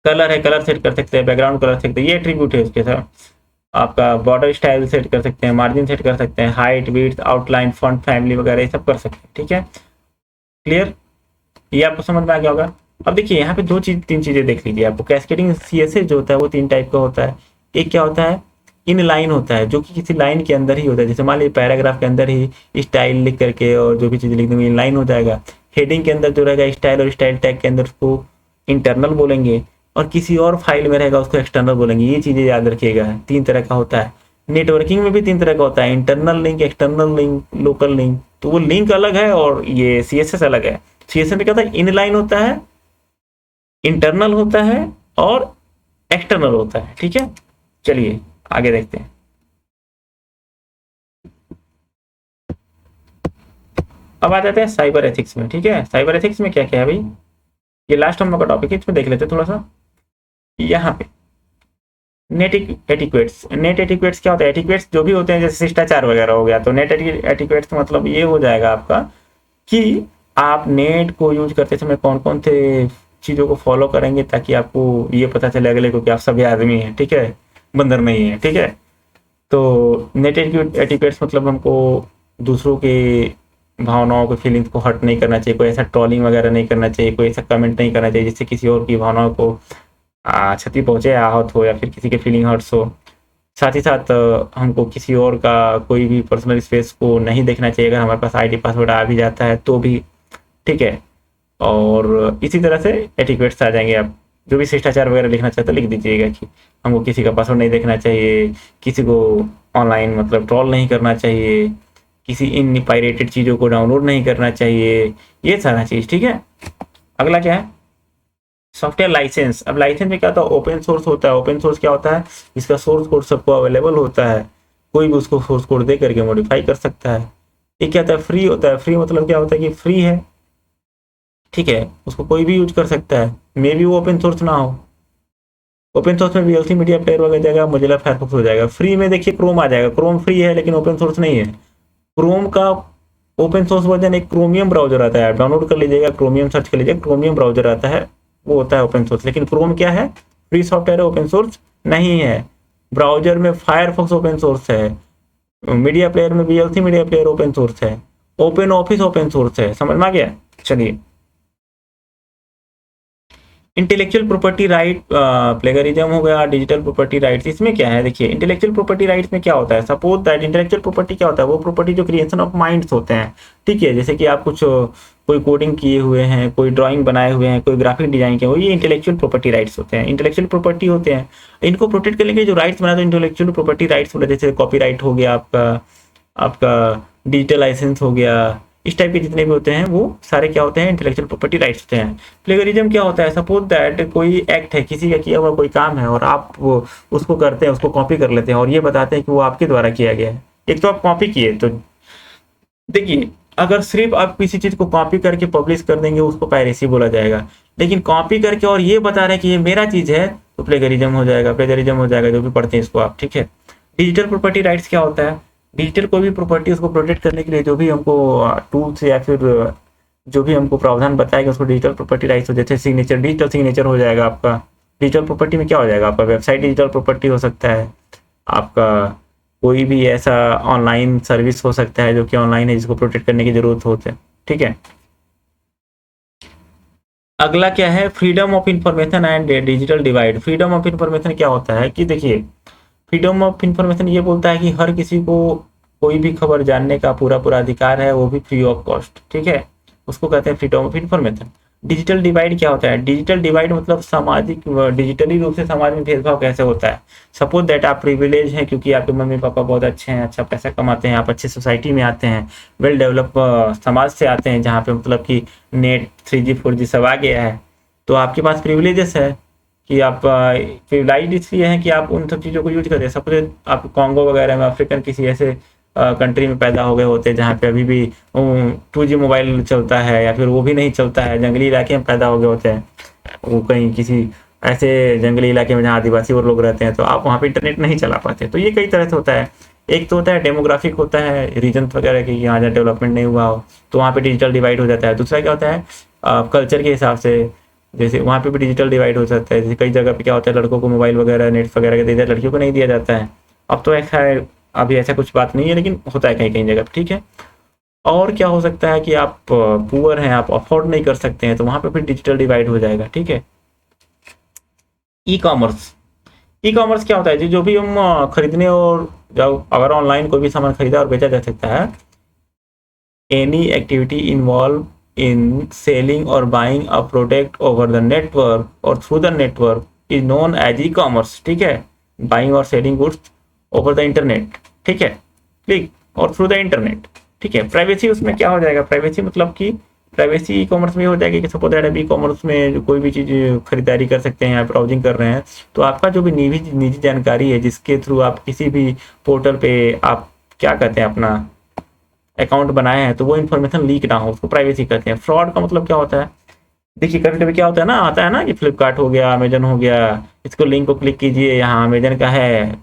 कलर है, कलर सेट कर सकते हैं, बैकग्राउंड कलर सकते हैं, ये एट्रीब्यूट है उसके साथ। आपका बॉर्डर स्टाइल सेट कर सकते हैं, मार्जिन सेट कर सकते हैं, height, width, outline, font family वगैरह ये सब कर सकते हैं। ठीक है, क्लियर? ये आपको समझ में आ गया होगा। अब देखिए यहाँ पे तीन चीजें देख लीजिए आपको। कैस्केडिंग सीएसएस जो होता है वो 3 टाइप का होता है। एक क्या होता है, इन लाइन होता है, जो कि किसी लाइन के अंदर ही होता है। जैसे मान लीजिए पैराग्राफ के अंदर ही स्टाइल लिख करके और जो भी चीज़ लिख देंगे इन लाइन हो जाएगा। हेडिंग के अंदर जो रहेगा स्टाइल, और स्टाइल टैग के अंदर उसको इंटरनल बोलेंगे, और किसी और फाइल में रहेगा उसको एक्सटर्नल बोलेंगे। ये चीज़ें याद रखिएगा, 3 तरह का होता है। नेटवर्किंग में भी 3 तरह का होता है, internal link, external link, local link. तो वो लिंक अलग है और ये सीएसएस अलग है। सीएसएस में क्या होता है, इन लाइन होता है, इंटरनल होता है और एक्सटर्नल होता है। ठीक है, चलिए आगे देखते हैं। अब आ जाते हैं साइबर एथिक्स में। ठीक है, साइबर एथिक्स में क्या क्या है भाई, ये लास्ट हम लोग का टॉपिक है, इसमें देख लेते हैं थोड़ा सा। यहाँ पे नेट एटिक्वेट्स। नेट एटिक्वेट्स क्या होता है, एटिक्वेट्स जो भी होते हैं जैसे शिष्टाचार वगैरह हो गया, तो नेट एटिक्वेट्स मतलब ये हो जाएगा आपका कि आप नेट को यूज करते समय कौन कौन से चीज़ों को फॉलो करेंगे ताकि आपको ये पता चले अगले को कि आप सभी आदमी हैं। ठीक है, बंदर नहीं है। ठीक है, तो नेट एटिक्वेट्स मतलब हमको दूसरों के भावनाओं को, फीलिंग्स को हर्ट नहीं करना चाहिए, कोई ऐसा ट्रोलिंग वगैरह नहीं करना चाहिए, कोई ऐसा कमेंट नहीं करना चाहिए जिससे किसी और की भावनाओं को क्षति पहुंचे, आहत हो या फिर किसी के फीलिंग हर्ट्स हो। साथ ही साथ हमको किसी और का कोई भी पर्सनल स्पेस को नहीं देखना चाहिए, अगर हमारे पास आईडी पासवर्ड आ भी जाता है तो भी। ठीक है, और इसी तरह से एटिक्वेट्स आ जाएंगे। आप जो भी शिष्टाचार वगैरह लिखना चाहते लिख दीजिएगा कि हमको किसी का पासवर्ड नहीं देखना चाहिए, किसी को ऑनलाइन मतलब ट्रोल नहीं करना चाहिए, किसी इन पायरेटेड चीज़ों को डाउनलोड नहीं करना चाहिए, ये सारा चीज़। ठीक है, अगला क्या है, सॉफ्टवेयर लाइसेंस। अब लाइसेंस में क्या होता है, ओपन सोर्स होता है। ओपन सोर्स क्या होता है, इसका सोर्स कोड सबको अवेलेबल होता है, कोई भी उसको सोर्स कोड दे करके मॉडिफाई कर सकता है। ये क्या होता है, फ्री होता है। फ्री मतलब क्या होता है कि फ्री है। ठीक है, उसको कोई भी यूज कर सकता है, मे भी वो ओपन सोर्स ना हो। ओपन सोर्स में वीएलसी मीडिया प्लेयर वगैरह जाएगा, मोजिला फायरफॉक्स हो जाएगा। फ्री में देखिए क्रोम आ जाएगा, क्रोम फ्री है लेकिन ओपन सोर्स नहीं है। क्रोम का ओपन सोर्स वर्जन एक क्रोमियम ब्राउजर आता है, डाउनलोड कर लीजिएगा, क्रोमियम सर्च कर लीजिएगा, क्रोमियम ब्राउजर आता है, वो होता है ओपन सोर्स। लेकिन क्रोम क्या है, फ्री सॉफ्टवेयर है, ओपन सोर्स नहीं है। ब्राउजर में फायरफॉक्स ओपन सोर्स है, मीडिया प्लेयर में VLC media player open source है, ओपन ऑफिस ओपन सोर्स है। समझ में आ गया? चलिए, इंटेलेक्चुअल प्रॉपर्टी राइट, प्लेगरिज्म हो गया, डिजिटल प्रॉपर्टी राइट्स। इसमें क्या है, देखिए इंटेलेक्चुअल प्रॉपर्टी राइट्स में क्या होता है, सपोज दैट इंटेलेक्चुअल प्रॉपर्टी क्या होता है, वो प्रॉपर्टी जो क्रिएशन ऑफ माइंड्स होते हैं। ठीक है, जैसे कि आप कुछ कोई कोडिंग किए हुए हैं, कोई ड्राइंग बनाए हुए हैं, कोई ग्राफिक डिजाइन किए हुए, ये इंटेलेक्चुअल प्रॉपर्टी राइट्स होते हैं, इंटेलेक्चुअल प्रॉपर्टी होते हैं। इनको प्रोटेक्ट करने के लिए जो राइट्स बनाते हैं इंटेलेक्चुअल प्रॉपर्टी राइट्स होते हैं, जैसे कॉपीराइट हो गया, आपका डिजिटल लाइसेंस हो गया, इस टाइप के जितने भी होते हैं वो सारे क्या होते हैं, इंटेलेक्चुअल प्रॉपर्टी राइट्स होते हैं। प्लेगरिज्म क्या होता है, सपोज दैट कोई एक्ट है, किसी का किया हुआ कोई काम है और आप वो उसको करते हैं, उसको कॉपी कर लेते हैं और ये बताते हैं कि वो आपके द्वारा किया गया है। एक तो आप कॉपी किए, तो देखिए अगर सिर्फ आप किसी चीज़ को कॉपी करके पब्लिश कर देंगे उसको पायरेसी बोला जाएगा, लेकिन कॉपी करके और ये बता रहे हैं कि ये मेरा चीज़ है तो प्लेगरिज्म हो जाएगा, प्लेगरिज्म हो जाएगा, जो भी पढ़ते हैं इसको आप, ठीक है। डिजिटल प्रॉपर्टी राइट्स क्या होता है? डिजिटल कोई भी प्रॉपर्टी उसको प्रोटेक्ट करने के लिए जो भी हमको टूल्स या फिर जो भी हमको प्रावधान बताएगा उसको डिजिटल प्रॉपर्टी राइट्स हो। जैसे सिग्नेचर, डिजिटल सिग्नेचर हो जाएगा आपका। डिजिटल प्रॉपर्टी में क्या हो जाएगा? आपका वेबसाइट डिजिटल प्रॉपर्टी हो सकता है, आपका कोई भी ऐसा ऑनलाइन सर्विस हो सकता है जो कि ऑनलाइन है जिसको प्रोटेक्ट करने की जरूरत होती है, ठीक है। अगला क्या है? Freedom of information and digital divide. Freedom of information क्या होता है कि देखिए, फ्रीडम ऑफ इंफॉर्मेशन ये बोलता है कि हर किसी को कोई भी खबर जानने का पूरा पूरा अधिकार है, वो भी फ्री ऑफ कॉस्ट, ठीक है। उसको कहते हैं freedom of information. Digital divide क्या होता है? डिजिटल डिवाइड मतलब सामाजिक, डिजिटली रूप से समाज में भेदभाव कैसे होता है। सपोज दैट आप प्रिविलेज हैं क्योंकि आपके मम्मी पापा बहुत अच्छे हैं, अच्छा पैसा कमाते हैं, आप अच्छी सोसाइटी में आते हैं, वेल डेवलप समाज से आते हैं जहाँ पे मतलब कि नेट 3G 4G सब आ गया है, तो आपके पास प्रिविलेजेस है कि आप प्रिविलाइज इसलिए हैं कि आप उन सब चीज़ों को यूज करते हैं। सपोज आप कॉन्गो वगैरह में, अफ्रीकन किसी ऐसे कंट्री में पैदा हो गए होते हैं जहाँ पे अभी भी 2G मोबाइल चलता है, या फिर वो भी नहीं चलता है, जंगली इलाके में पैदा हो गए होते हैं, वो कहीं किसी ऐसे जंगली इलाके में जहाँ आदिवासी और लोग रहते हैं, तो आप वहाँ पे इंटरनेट नहीं चला पाते। तो ये कई तरह से होता है। एक तो होता है डेमोग्राफिक, होता है रीजन वगैरह की, यहाँ जहाँ डेवलपमेंट नहीं हुआ हो तो वहाँ पे डिजिटल डिवाइड हो जाता है। दूसरा क्या होता है? कल्चर के हिसाब से, जैसे वहाँ पे भी डिजिटल डिवाइड हो सकता है। जैसे कई जगह पे क्या होता है, लड़कों को मोबाइल वगैरह नेट वगैरह के दे दिया, लड़कियों को नहीं दिया जाता है। अब तो ऐसा है, अभी ऐसा कुछ बात नहीं है, लेकिन होता है कहीं कहीं जगह, ठीक है। और क्या हो सकता है कि आप पुअर हैं, आप अफोर्ड नहीं कर सकते हैं, तो वहाँ पे फिर डिजिटल डिवाइड हो जाएगा, ठीक है। ई कॉमर्स, ई कॉमर्स क्या होता है? जो भी हम खरीदने और जब अगर ऑनलाइन कोई भी सामान खरीदा और बेचा जा सकता है, any activity involve in selling और buying a product over the network और through the network is known as e commerce, ठीक है। बाइंग और selling goods over the internet, ठीक है, क्लिक और थ्रू द इंटरनेट, ठीक है। प्राइवेसी उसमें क्या हो जाएगा? प्राइवेसी मतलब कि प्राइवेसी ई कॉमर्स में हो जाएगी कि सपोज दैट ई कॉमर्स में जो कोई भी चीज़ खरीदारी कर सकते हैं या ब्राउजिंग कर रहे हैं, तो आपका जो भी निजी जानकारी है जिसके थ्रू आप किसी भी पोर्टल पे आप क्या कहते हैं अपना अकाउंट बनाए हैं, तो वो इन्फॉर्मेशन लीक ना हो, उसको प्राइवेसी कहते हैं। फ्रॉड का मतलब क्या होता है? देखिए कभी कभी क्या होता है ना, आता है ना कि फ्लिपकार्ट हो गया, अमेजन हो गया, इसको लिंक को क्लिक कीजिए, यहाँ अमेजन का है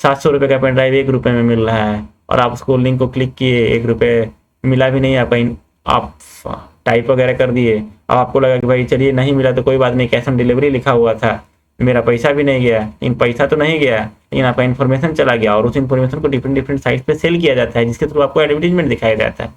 700 रुपये का पेन ड्राइव 1 रुपये में मिल रहा है, और आप उसको लिंक को क्लिक किए, 1 रुपये मिला भी नहीं आपका, आप टाइप वगैरह कर दिए। अब आपको लगा कि भाई चलिए नहीं मिला तो कोई बात नहीं, कैश ऑन डिलीवरी लिखा हुआ था, मेरा पैसा भी नहीं गया, लेकिन पैसा तो नहीं गया, लेकिन आपका इन्फॉर्मेशन चला गया, और उस इन्फॉर्मेशन को डिफरेंट डिफरेंट साइट पे सेल किया जाता है, जिसके थ्रू आपको एडवर्टीजमेंट दिखाया जाता है।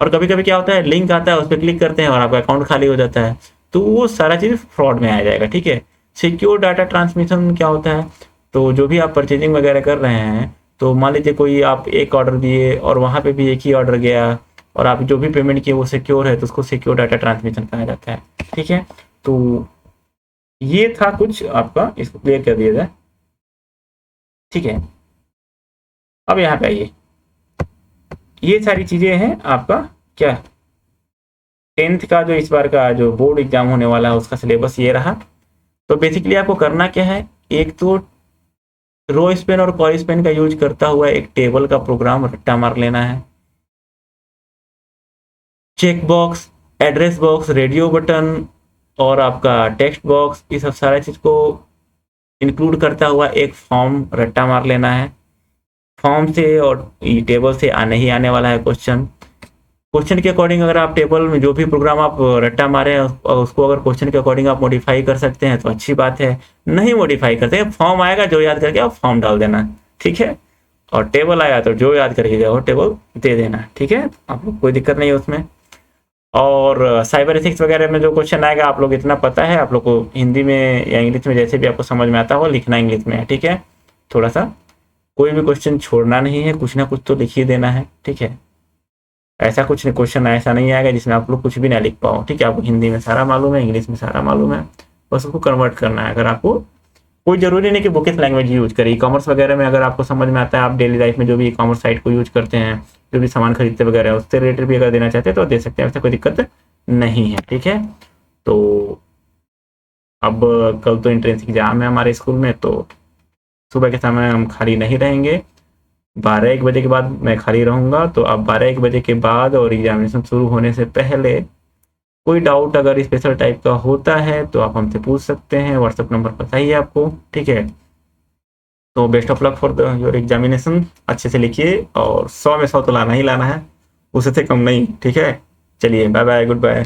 और कभी कभी क्या होता है, लिंक आता है, उस पर क्लिक करते हैं और आपका अकाउंट खाली हो जाता है, तो वो सारा चीज़ फ्रॉड में आ जाएगा, ठीक है। सिक्योर डाटा ट्रांसमिशन क्या होता है? तो जो भी आप परचेजिंग वगैरह कर रहे हैं, तो मान लीजिए कोई आप एक ऑर्डर दिए और वहाँ पे भी एक ही ऑर्डर गया, और आप जो भी पेमेंट किए वो सिक्योर है, तो उसको सिक्योर डाटा ट्रांसमिशन कहा जाता है, ठीक है। तो ये था कुछ आपका, इसको क्लियर कर दिया जाए, ठीक है। अब यहाँ पे आइए, ये सारी चीज़ें हैं आपका क्या 10th का जो इस बार का जो बोर्ड एग्जाम होने वाला है उसका सिलेबस ये रहा। तो बेसिकली आपको करना क्या है, एक तो रो स्पेन और कॉल स्पेन का यूज करता हुआ एक टेबल का प्रोग्राम रट्टा मार लेना है। Check box, address box, radio button और आपका टेक्स्ट बॉक्स, ये सब सारा चीज़ को इंक्लूड करता हुआ एक फॉर्म रट्टा मार लेना है। फॉर्म से और टेबल से आने ही आने वाला है क्वेश्चन। क्वेश्चन के अकॉर्डिंग अगर आप टेबल में जो भी प्रोग्राम आप रट्टा मारे हैं उसको अगर क्वेश्चन के अकॉर्डिंग आप मॉडिफाई कर सकते हैं तो अच्छी बात है, नहीं मॉडिफाई करते हैं, फॉर्म आएगा जो याद करके आप फॉर्म डाल देना, ठीक है। और टेबल आया तो जो याद करके वो टेबल दे देना, ठीक है, आप लोग कोई दिक्कत नहीं है उसमें। और साइबर एथिक्स वगैरह में जो क्वेश्चन आएगा आप लोग इतना पता है, आप लोग को हिंदी में या इंग्लिश में जैसे भी आपको समझ में आता हो लिखना इंग्लिश में है, ठीक है। थोड़ा सा कोई भी क्वेश्चन छोड़ना नहीं है, कुछ ना कुछ तो लिख ही देना है, ठीक है। ऐसा कुछ क्वेश्चन ऐसा नहीं आएगा जिसमें आप लोग कुछ भी ना लिख पाओ, ठीक है। आपको हिंदी में सारा मालूम है, इंग्लिश में सारा मालूम है, बस उसको कन्वर्ट करना है। अगर आपको कोई जरूरी नहीं कि बुकिश लैंग्वेज यूज करें, ई कॉमर्स वगैरह में अगर आपको समझ में आता है, आप डेली लाइफ में जो भी ई कॉमर्स साइट को यूज करते हैं, जो भी सामान खरीदते वगैरह उससे रिलेटेड भी अगर देना चाहते हैं तो दे सकते हैं, ऐसा कोई दिक्कत नहीं है, ठीक है। तो अब कल तो एंट्रेंस एग्जाम है हमारे स्कूल में, तो सुबह के समय हम खाली नहीं रहेंगे, 12-1 बजे के बाद मैं खाली रहूँगा, तो आप 12-1 बजे के बाद और एग्जामिनेशन शुरू होने से पहले कोई डाउट अगर स्पेशल टाइप का होता है तो आप हमसे पूछ सकते हैं। व्हाट्सएप नंबर पता ही है आपको, ठीक है। तो best of luck for the your examination. अच्छे से लिखिए और 100 में 100 तो लाना ही लाना है, उससे कम नहीं, ठीक है। चलिए बाय बाय, गुड बाय।